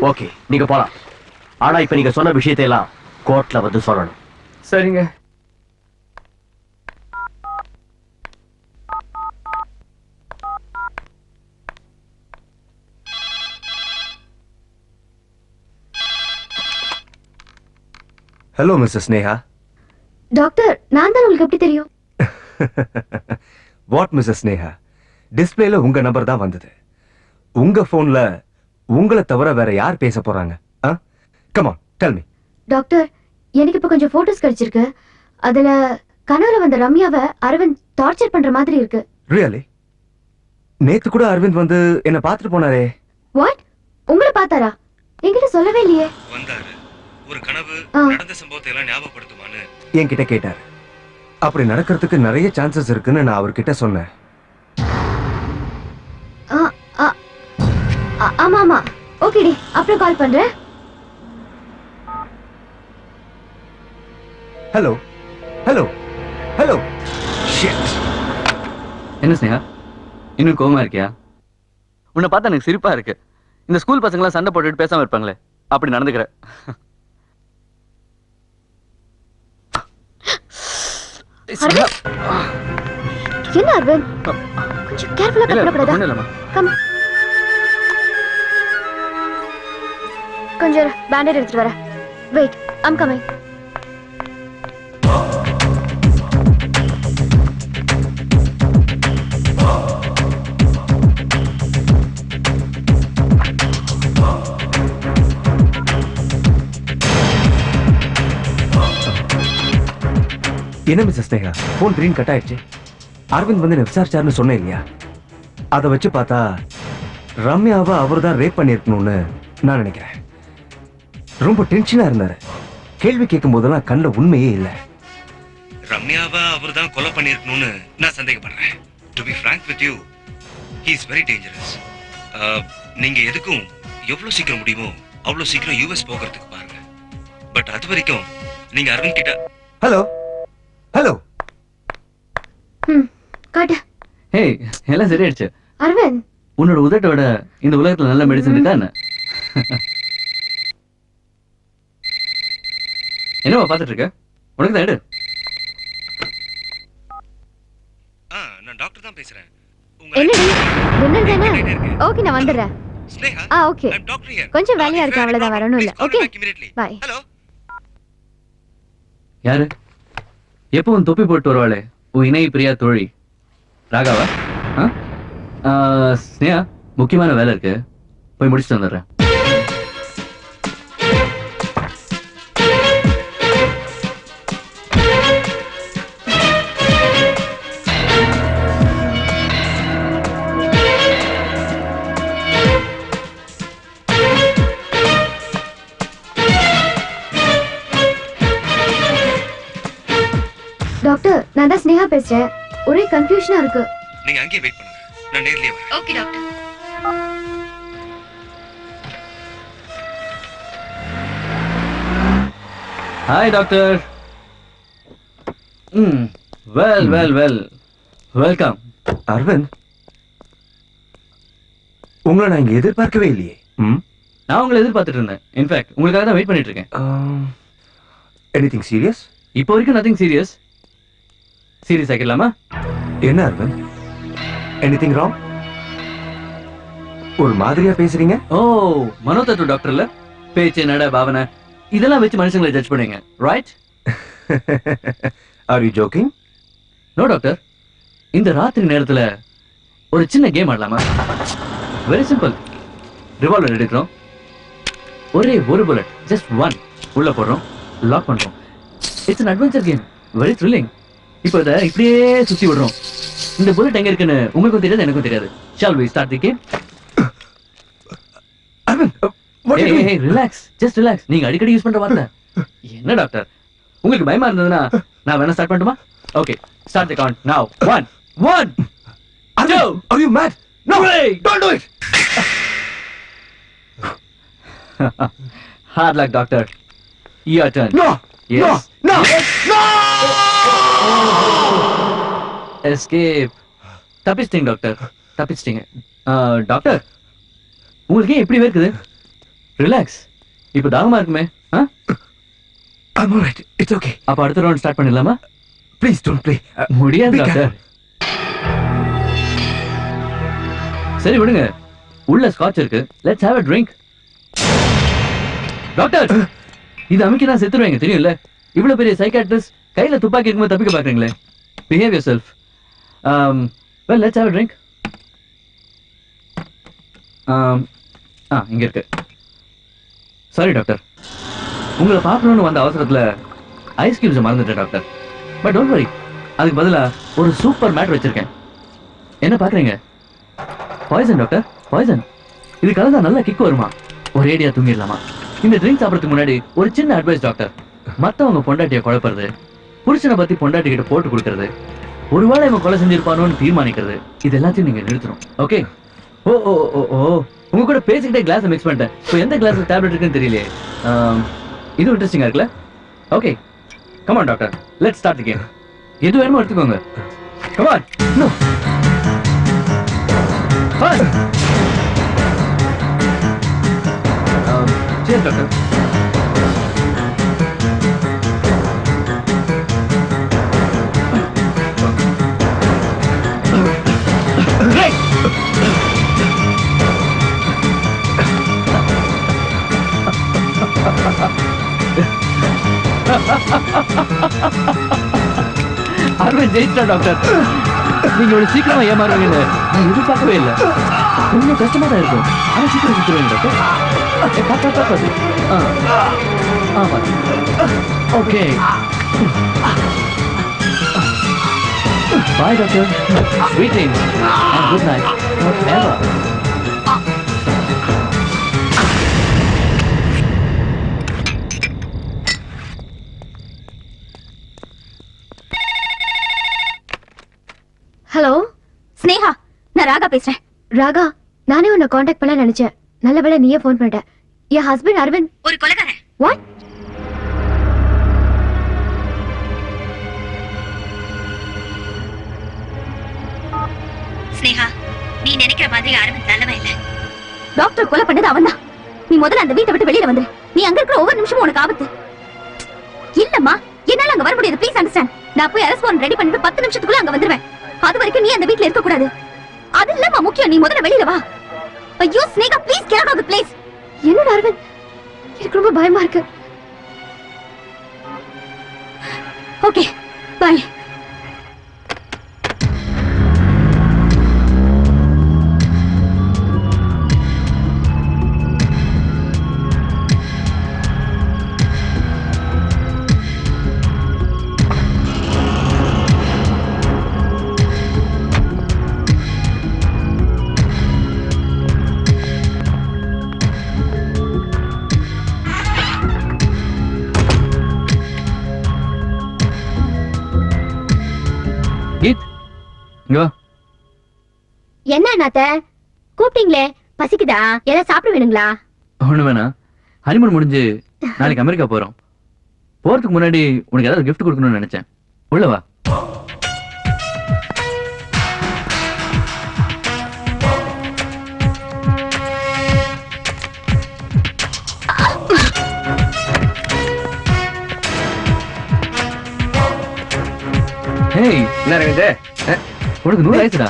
ஓகே நீங்க போலாம். ஆனா இப்ப நீங்க சொன்ன விஷயத்தை எல்லாம் கோர்ட்ல வந்து சொல்லணும். சரிங்க. Hello Mrs Sneha. டாக்டர் நான் தான், உங்களுக்கு எப்படி தெரியும்? வாட் மிஸ்ஸஸ் ஸ்னேகா, டிஸ்பிளேல உங்க நம்பர் தான் வந்தது. உங்க போன்ல உங்களை தவிர வேற யார் பேச போறாங்க? Come on tell me. Doctor எனக்கு இப்ப கொஞ்சம் போட்டோஸ் கிடைச்சிருக்கு. அதுல கனவுல வந்த ரம்யாவை அரவிந்த் டார்ச்சர் பண்ற மாதிரி இருக்கு. ரியலி? நேத்து கூட அரவிந்த் வந்து என்ன பார்த்துட்டு போனாரே. வாட்? உங்களை பார்த்தாரா? என்கிட்ட சொல்லவே இல்லையே. வந்தாரு. ஒரு கனவு நடந்த சம்பவத்தை எல்லாம் ஞாபகப்படுத்துமான்னு என்கிட்ட கேட்டாரு. அப்படி நடக்கிறதுக்கு நிறைய சான்சஸ் இருக்குன்னு நான் அவர்கிட்ட சொன்னேன். ஆமா ஆமா ஓகேடி, அப்புறம் கால் பண்றேன். Hello hello hello. என்ன ஸ்னேகா, இன்னும் கோவமா இருக்கியா? உன்னை பார்த்தா எனக்கு சிரிப்பா இருக்கு. இந்த ஸ்கூல் பசங்களாம் சண்டை போட்டுட்டு பேசாம இருப்பாங்களே, அப்படி நடந்துக்கிற. என்ன அரவிந்த், கொஞ்சம் கேர்ஃபுல்லா கட்டக்கூடாதா? கம், கொஞ்சம் பேண்டேட் எடுத்துட்டு வரேன். Wait, I'm coming. என்ன மிஸ்ஸஸ் ஸ்னேகா, போன் கிரீன் கட் ஆயிடுச்சு. அரவிந்த் வந்து விசாரிச்சாருன்னு சொன்னேன் இல்லையா? அதை வச்சு பார்த்தா ரம்யாவை அவர் தான் ரேப் பண்ணியிருக்கணும்னு நான் நினைக்கிறேன். ரொம்ப டென்ஷனா இருந்தாரு. கேள்வி கேட்கும் போதெல்லாம் கண்ணில் உண்மையே இல்லை. ரம்யாவை அவர் தான் கொலை பண்ணியிருக்கணும்னு நான் சந்தேகப்படுறேன். To be frank with you, he is very dangerous. நீங்க எதுக்கும் எவ்வளவு சீக்கிரம் முடியுமோ அவ்வளவு சீக்கிரம் யூஎஸ் போகிறதுக்கு பாருங்க. பட் அது வரைக்கும் நீங்க அரவிந்த் கிட்ட. Hello hello. காட்டு. ஏய், எல்லாம் சரியாயிடுச்சு. அரவிந்த், உன்னோட உதட்டோட இந்த உலகத்துல நல்ல மெடிசன் இருக்கா என்ன? என்னவா பாத்துட்டு இருக்க? உனக்கு தான் எடு. நான் டாக்டர் தான் பேசுறேன். என்னடி டின்னர் தானே? ஓகே நான் வந்துடுறேன். ஓகே, கொஞ்சம் வேலையா இருக்கு, அவ்வளவுதான், வரணும் இல்ல. Okay bye. யாரு? எப்பவும் தொப்பி போட்டு வருவாளே உன் இணை பிரியா தோழி ராகாவா? ஸ்னேகா, முக்கியமான வேலை இருக்கு, போய் முடிச்சுட்டு வந்துடுறேன். டாக்டர், நான் தான் ஸ்னேகா பேசுறேன். ஒரே கன்ஃபியூஷனா இருக்கு. நீங்க அங்கேயே வெயிட் பண்ணுங்க, நான் நேர்லயே வரேன். Okay doctor. Hi doctor. Well well well, welcome. Aravind, உங்களை நான் இங்க எதிர்பார்க்கவே இல்லையே. நான் உங்களை எதிர்பார்த்துட்டு இருந்தேன். இன்ஃபேக்ட் உங்களுக்காக தான் வெயிட் பண்ணிட்டு இருக்கேன். Anything serious? இப்போ வரைக்கும் நதிங் சீரியஸ். சீரியஸ் ஆகிடலாமா? என்ன அரவிந்த், எனிதிங் ராங்? ஒரு மாதிரியா பேசுறீங்க. ஓ, மனோதத்துவ டாக்டர்ல பேச்சு நட பாவனை இதெல்லாம் வச்சு மனுஷங்களை ஜட்ஜ் பண்ணுவீங்க, right? Are you joking? No doctor, இந்த ராத்திரி நேரத்துல ஒரு சின்ன கேம் ஆடலாமா? Very simple. ரிவால்வர் எடுக்கிறோம், ஒரே ஒரு புல்லட், ஜஸ்ட் ஒன், உள்ள போடுறோம், லாக் பண்றோம். It's an adventure game, very thrilling. இப்போ இதை இப்படியே சுத்தி விடுறோம். இந்த புல்லட் எங்க இருக்குன்னு உங்களுக்கும் தெரியாது, எனக்கும் தெரியாது. Shall we start the game? Hey, relax, just relax. நீங்க அடிக்கடி யூஸ் பண்ற வார்த்தை. என்ன டாக்டர், உங்களுக்கு பயமா இருந்ததுன்னா நான் வேணா ஸ்டார்ட் பண்ணட்டுமா? Okay, start the count now. 1 2. Are you mad? No, don't do it. Hard luck, doctor. Your turn. No. Yes. No. Yes. No. Escape. தப்பிச்சிட்டீங்க டாக்டர், தப்பிச்சிட்டீங்க. டாக்டர், உங்களுக்கு ஏன் இப்படி இருக்குது? ரிலாக்ஸ். இப்போ தாகமா இருக்குமே. I'm all right. It's okay. அப்ப அடுத்த ரவுண்ட் ஸ்டார்ட் பண்ணிடலாமா? Please don't play. முடியாது be டாக்டர். சரி விடுங்க, உள்ள ஸ்காட்ச் இருக்கு. Let's have a drink. Doctor, இது அமுக்கினா செத்துருவீங்க தெரியும்ல. இவ்வளவு பெரிய சைக்காட்ரிஸ்ட் கையில துப்பாக்கி இருக்கும்போது தப்பிக்க பாக்குறீங்களே. Behave yourself. Well, let's have a drink. இங்க இருக்கு. சாரி டாக்டர், உங்களை பார்க்கணும்னு வந்த அவசரத்துல ஐஸ் கியூப்ஸை மறந்துட்டேன் டாக்டர். பட் டோன்ட் வரி, அதுக்கு பதிலா ஒரு சூப்பர் மேட் வச்சிருக்கேன். என்ன பாக்குறீங்க? Poison doctor, poison. இது கலந்தா நல்ல கிக் வருமா? ஒரேடியா தூங்கிடலாமா? இந்த ட்ரிங்க் சாப்பிடறதுக்கு முன்னாடி ஒரு சின்ன அட்வைஸ் டாக்டர். மத்தவங்க பொண்டாட்டியை குழப்பறது, புருஷனை பத்தி பொண்டாட்டி கிட்ட போட்டு கொடுக்கறது, ஒருவேளை இவன் கொலை செஞ்சிருப்பானோன்னு தீர்மானிக்கிறது, இது எல்லாத்தையும் நீங்க நிறுத்தணும். ஓகே? ஓ ஓ ஓ ஓ உங்க கூட பேசிக்கிட்டே கிளாஸை மிக்ஸ் பண்ணிட்டேன். ஸோ எந்த கிளாஸ்ல டேப்லெட் இருக்குன்னு தெரியலையே. இது இன்ட்ரெஸ்டிங்கா இருக்குல்ல? Okay, come on doctor, let's start the game. எது வேணுமோ எடுத்துக்கோங்க. Come on. No. First. Cheers doctor. Aravind ஜெயிச்சிட்டா டாக்டர். நீங்க இவ்வளவு சீக்கிரமா ஏமாறுவீங்கன்னு நான் எதிர்பார்க்கவே இல்லை. கொஞ்சம் கஷ்டமா தான் இருக்கும், ஆனா சீக்கிரம் சுத்துருவீங்க doctor. Okay, bye doctor. Sweet dreams and good night. Not ever. Hello Sneha, நான் ராகா பேசுறேன். ராகா, நானே உன்னை காண்டாக்ட் பண்ண நினைச்சேன். நல்ல வேளை நீயே ஃபோன் பண்ணிட்ட. என் ஹஸ்பண்ட் அரவிந்த் ஒரு கொலைகாரன். வாட்? ஸ்னேகா, நீ நினைக்கிற மாதிரி அரவிந்த் நல்லவன் இல்ல. டாக்டர் கொலை பண்ணது அவன்தான். நீ முதல்ல அந்த வீட்டை விட்டு வெளியில வந்துரு. நீ அங்க இருக்கிற ஒவ்வொரு நிமிஷமும் உனக்கு ஆபத்து. இல்லம்மா, என்னால அங்க வர முடியாது. Please understand. நான் போய் அரெஸ்ட் வாரண்ட் ரெடி பண்ணிட்டு 10 நிமிஷத்துக்குள்ள அங்க வந்துருவேன். அது வரைக்கும் நீ அந்த வீட்ல இருக்க கூடாது. அது இல்லம்மா முக்கியம். நீ முதல்ல வெளியில வா. ஐயோ Sneha, please get out of the place. என்னோட அரவிந்த், எனக்கு ரொம்ப பயமா இருக்கு. Okay, by. கீத், இங்க வா. என்ன அண்ணாத்த கூப்பிட்டீங்களே? பசிக்குதா? ஏதாவது சாப்பிட வேணுங்களா? ஒண்ணு வேணாம். ஹனிமூன் முடிஞ்சு நாளைக்கு அமெரிக்கா போறோம். போறதுக்கு முன்னாடி உனக்கு ஏதாவது கிஃப்ட் கொடுக்கணும்னு நினைச்சேன். உள்ள வா. ஹேய், என்ன அரவிந்த்? உனக்கு 100 வயசுடா.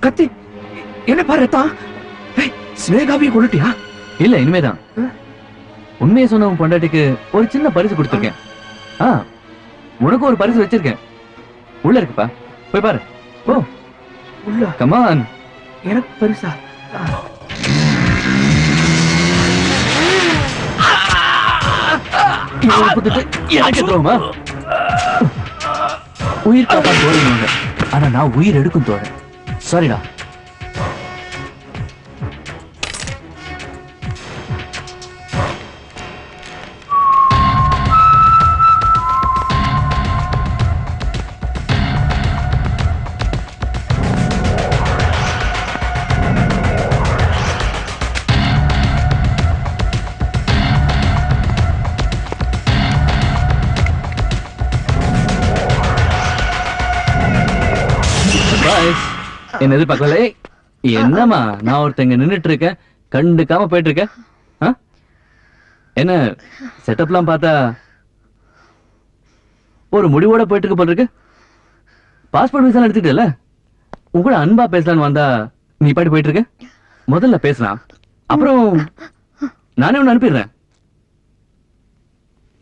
கத்தி என்ன பாரு தான். ஸ்னேகாவையும் கொண்டுட்டியா? இல்ல, இனிமேதான். உண்மையை சொன்ன உன் பொண்டாட்டிக்கு ஒரு சின்ன பரிசு கொடுத்துருக்கேன். உனக்கு ஒரு பரிசு வச்சிருக்கேன். உள்ள இருக்குப்பா, போய் பாரு. ஓ, உள்ள கமான். எனக்கு பரிசா? எனக்கு தோணுமா? உயிர் காப்பா தோணுங்க, ஆனா நான் உயிர் எடுக்கும் தோழ. சாரிடா. சர்ப்ரைஸ். என்ன எதிர்பார்க்கல. என்னம்மா நான் ஒருத்தங்க நின்னுட்டு இருக்கேன், கண்டுக்காம போயிட்டு இருக்கேன். என்ன செட்டப்லாம் பார்த்தா ஒரு முடிவோட போயிட்டு இருக்க போல இருக்கு. பாஸ்போர்ட் விசா எடுத்துக்கிட்டல, உன் கூட அன்பா பேசலான்னு வந்தா நீ பாட்டு போயிட்டு இருக்க. முதல்ல பேசலாம், அப்புறம் நானே ஒன்னு அனுப்பிடுறேன்.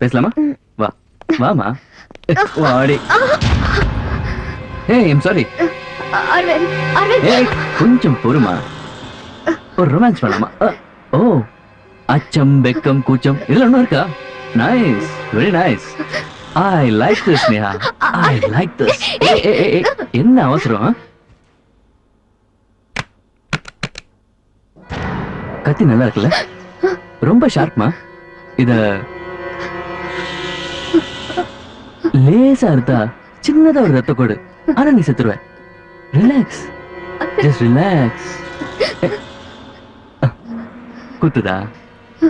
பேசலாமா? வா வாமா. வாடி. ஏய் ஐம் சாரி. ஏய் கொஞ்சம் பொறுமா, ஒரு ரொமான்ஸ் பண்ணலாமா? ஓ அச்சம் வெக்கம் கூச்சம் இதெல்லாம் ஒன்றும் இருக்கா? Nice, very nice. I like this Neha, I like this. என்ன அவசரம்? கத்தி நல்லா இருக்குல்ல, ரொம்ப ஷார்ப்மா. இத லேசா இருந்தா சின்னதா ஒரு ரத்த கோடு, ஆனா நீ செத்துருவ. Relax, just relax. குத்துதா?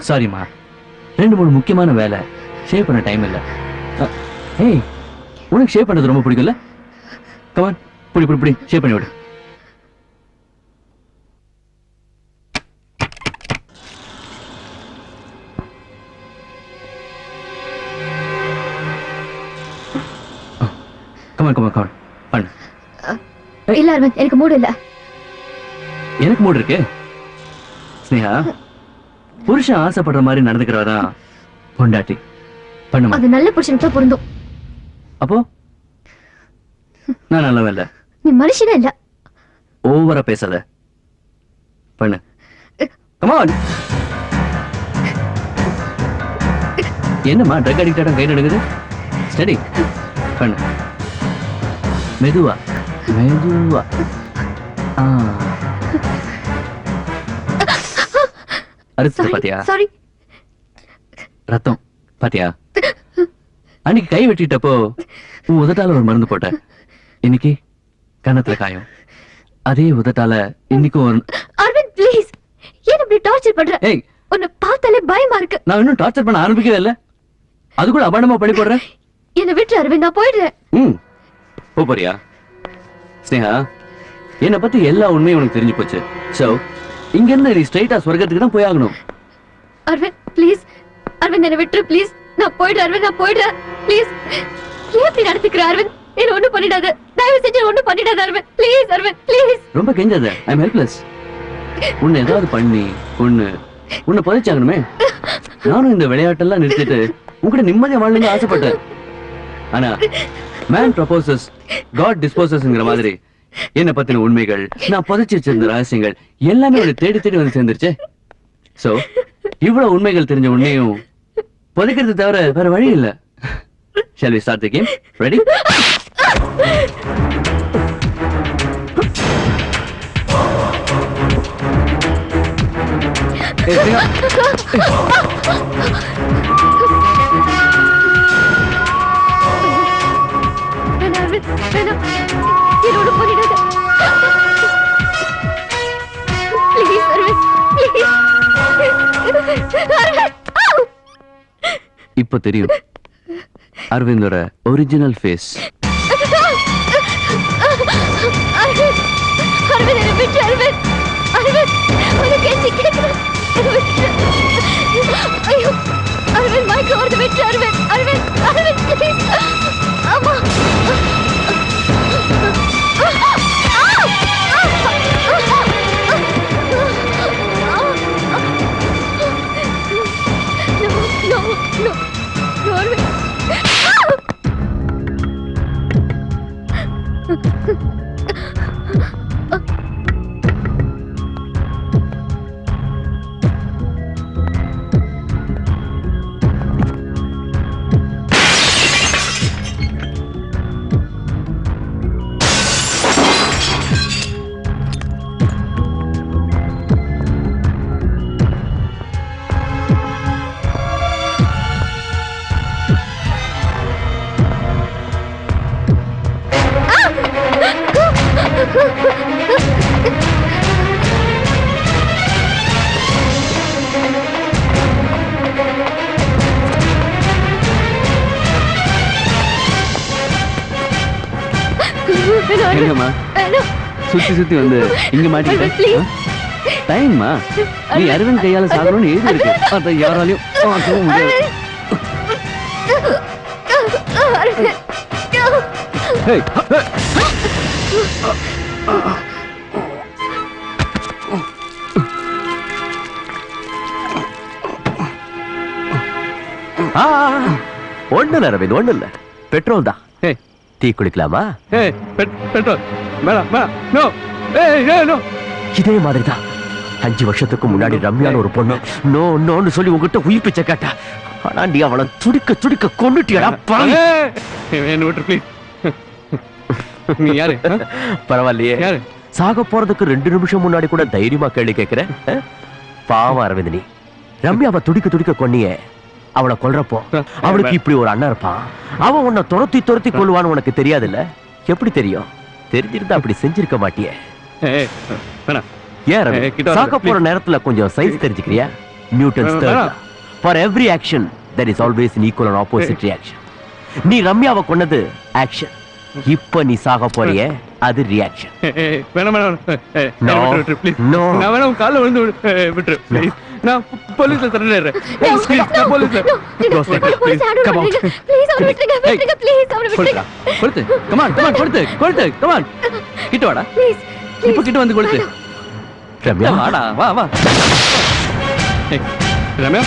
சாரிம்மா, 2-3 முக்கியமான வேலை, ஷேவ் பண்ண டைம் இல்ல. ஏய் உனக்கு ஷேவ் பண்றது ரொம்ப பிடிக்கும்ல? கமான், புடி புடி புடி ஷேவ் பண்ணி விடு. கமான் கமான் கமான் பண்ணு. இல்ல அரவிந்த், எனக்கு மூடு இல்ல. எனக்கு மூடு இருக்கு. ஸ்னேகா, புருஷன் ஆசைப்படுற மாதிரி நடந்துக்கிறவதான் பொண்டாட்டி. பண்ணுமா? அது நல்ல புருஷனுக்கு தான் பொருந்தும். அப்போ நான் நல்லவன் இல்ல. நீ மனுஷனே இல்ல. ஓவரா பேசாத, பண்ணு. Come on. என்னம்மா ட்ரக் அடிக்டா கை நடுங்குது? ஸ்டடி பண்ணு. மெதுவா மெதுவா. அறுத்து பாத்தியா? சாரி. ரத்தம் பாத்தியா? அன்னைக்கு கை வெட்டிட்டப்போ உன் உதட்டால ஒரு மருந்து போட்ட, இன்னைக்கு கன்னத்துல காயம். அதே உதட்டால இன்னைக்கும் ஒரு... அரவிந்த் ப்ளீஸ், ஏன் இப்படி டார்ச்சர் பண்ற? ஏய், உன்னை பார்த்தாலே பயமா இருக்கு. நான் இன்னும் டார்ச்சர் பண்ண ஆரம்பிக்கவே இல்ல, அது கூட அபாண்டமா படி போடுறேன். என்ன விட்டு அரவிந்த், நான் போயிடுறேன். போறியா? ஸ்னேகா, என்னை பத்தி எல்லா உண்மையும் உனக்கு தெரிஞ்சு போச்சு. சோ இங்க இருந்து நீ ஸ்ட்ரைட்டா சொர்க்கத்துக்கு தான் போய் ஆகணும். அரவிந்த் ப்ளீஸ், அரவிந்த் என்ன விட்டுரு ப்ளீஸ். நான் போயிடுறேன் அரவிந்த், நான் போயிடுறேன் ப்ளீஸ். ஏன் இப்படி நடந்துக்கிற அரவிந்த்? என்ன ஒண்ணும் பண்ணிடாத, தயவு செஞ்சு ஒண்ணும் பண்ணிடாத அரவிந்த் ப்ளீஸ். அரவிந்த் ப்ளீஸ். ரொம்ப கெஞ்சாத, ஐ அம் ஹெல்ப்லெஸ். உன்னை ஏதாவது பண்ணி உன்னை புதைச்சாகணுமே. நானும் இந்த விளையாட்டெல்லாம் நிறுத்திட்டு உங்ககிட்ட நிம்மதியா வாழணும்னு ஆசைப்பட்டேன். ஆனா மேன் ப்ரொபோசஸ், காட் டிஸ்போசஸ்ங்கிற மாதிரி என்னை பத்தின உண்மைகள், நான் புதைச்சு வச்சிருந்த ரகசியங்கள் எல்லாமே அவனை தேடி தேடி வந்து சேர்ந்துருச்சு. சோ இவ்வளவு உண்மைகள் தெரிஞ்ச உன்னையும் புதைக்கிறது தவிர வேற வழி இல்ல. Shall we start the game? Ready? இப்ப தெரியும் அரவிந்தோட ஒரிஜினல் ஃபேஸ். என்னம்மா? சுத்தி சுத்தி வந்து இங்க மாட்டிக்கிட்ட டைம்மா நீ அரவிந்த் கையால சாகணும்னு எழுதி இருக்கு அதை யாராலையும் பார்க்கவும் முடியாது Hey, hey. ஒண்ணு இல்ல அரவிந்த், ஒண்ணு இல்ல, பெட்ரோல் தான். Hey, டீ குடிக்கலாமா? hey, பெட்ரோல் வேணாம் நோ நோ. இதே மாதிரி தான் 5 வருஷத்துக்கு முன்னாடி ரம்யான்னு ஒரு பொண்ணு நோ நோன்னு சொல்லி உங்ககிட்ட உயிர் பிச்சை கேட்டா. ஆனா நீ அவளை துடிக்க துடிக்க கொன்னுட்டியடா பாவி. என்ன விட்டு ப்ளீஸ். நீ யாரு? பரவாயில்லையே, யாரு? சாக போறதுக்கு 2 நிமிஷம் முன்னாடி கூட தைரியமா கேள்வி கேட்கிற. பாவம் அரவிந்த், நீ ரம்யாவை துடிக்க துடிக்க கொன்னியே. அவளை கொல்றப்போ அவளுக்கு இப்படி ஒரு அண்ணன் இருப்பான். அவன் உன்னை துரத்தி துரத்தி கொள்வான்னு உனக்கு தெரியாதுல்ல? எப்படி தெரியும்? தெரிஞ்சிருந்தா அப்படி செஞ்சிருக்க மாட்டியே. ஏன் ரவி, சாக போற நேரத்துல கொஞ்சம் சயின்ஸ் தெரிஞ்சுக்கிறியா? Newton's third law. For every action there is always an equal and opposite reaction. நீ ரம்யாவை கொன்னது ஆக்ஷன், இப்ப நீ சாக போறியே அது ரியாக்ஷன். வேணாம் விட்டு ப்ளீஸ். நான் வேணா உன் கால்ல விழுந்து விட்டு ப்ளீஸ். நான் போலீஸ்ல சரண்டர். நான் போலீஸ்ல. Come on. ப்ளீஸ் அவரை விட்டுருங்க, விட்டுருங்க ப்ளீஸ் அவரை விட்டுருங்க. கொடுத்து. Come on, come on. கிட்ட வாடா. ப்ளீஸ். இப்ப கிட்ட வந்து கொடுத்து. ரம்யா வாடா, வா. ரம்யா.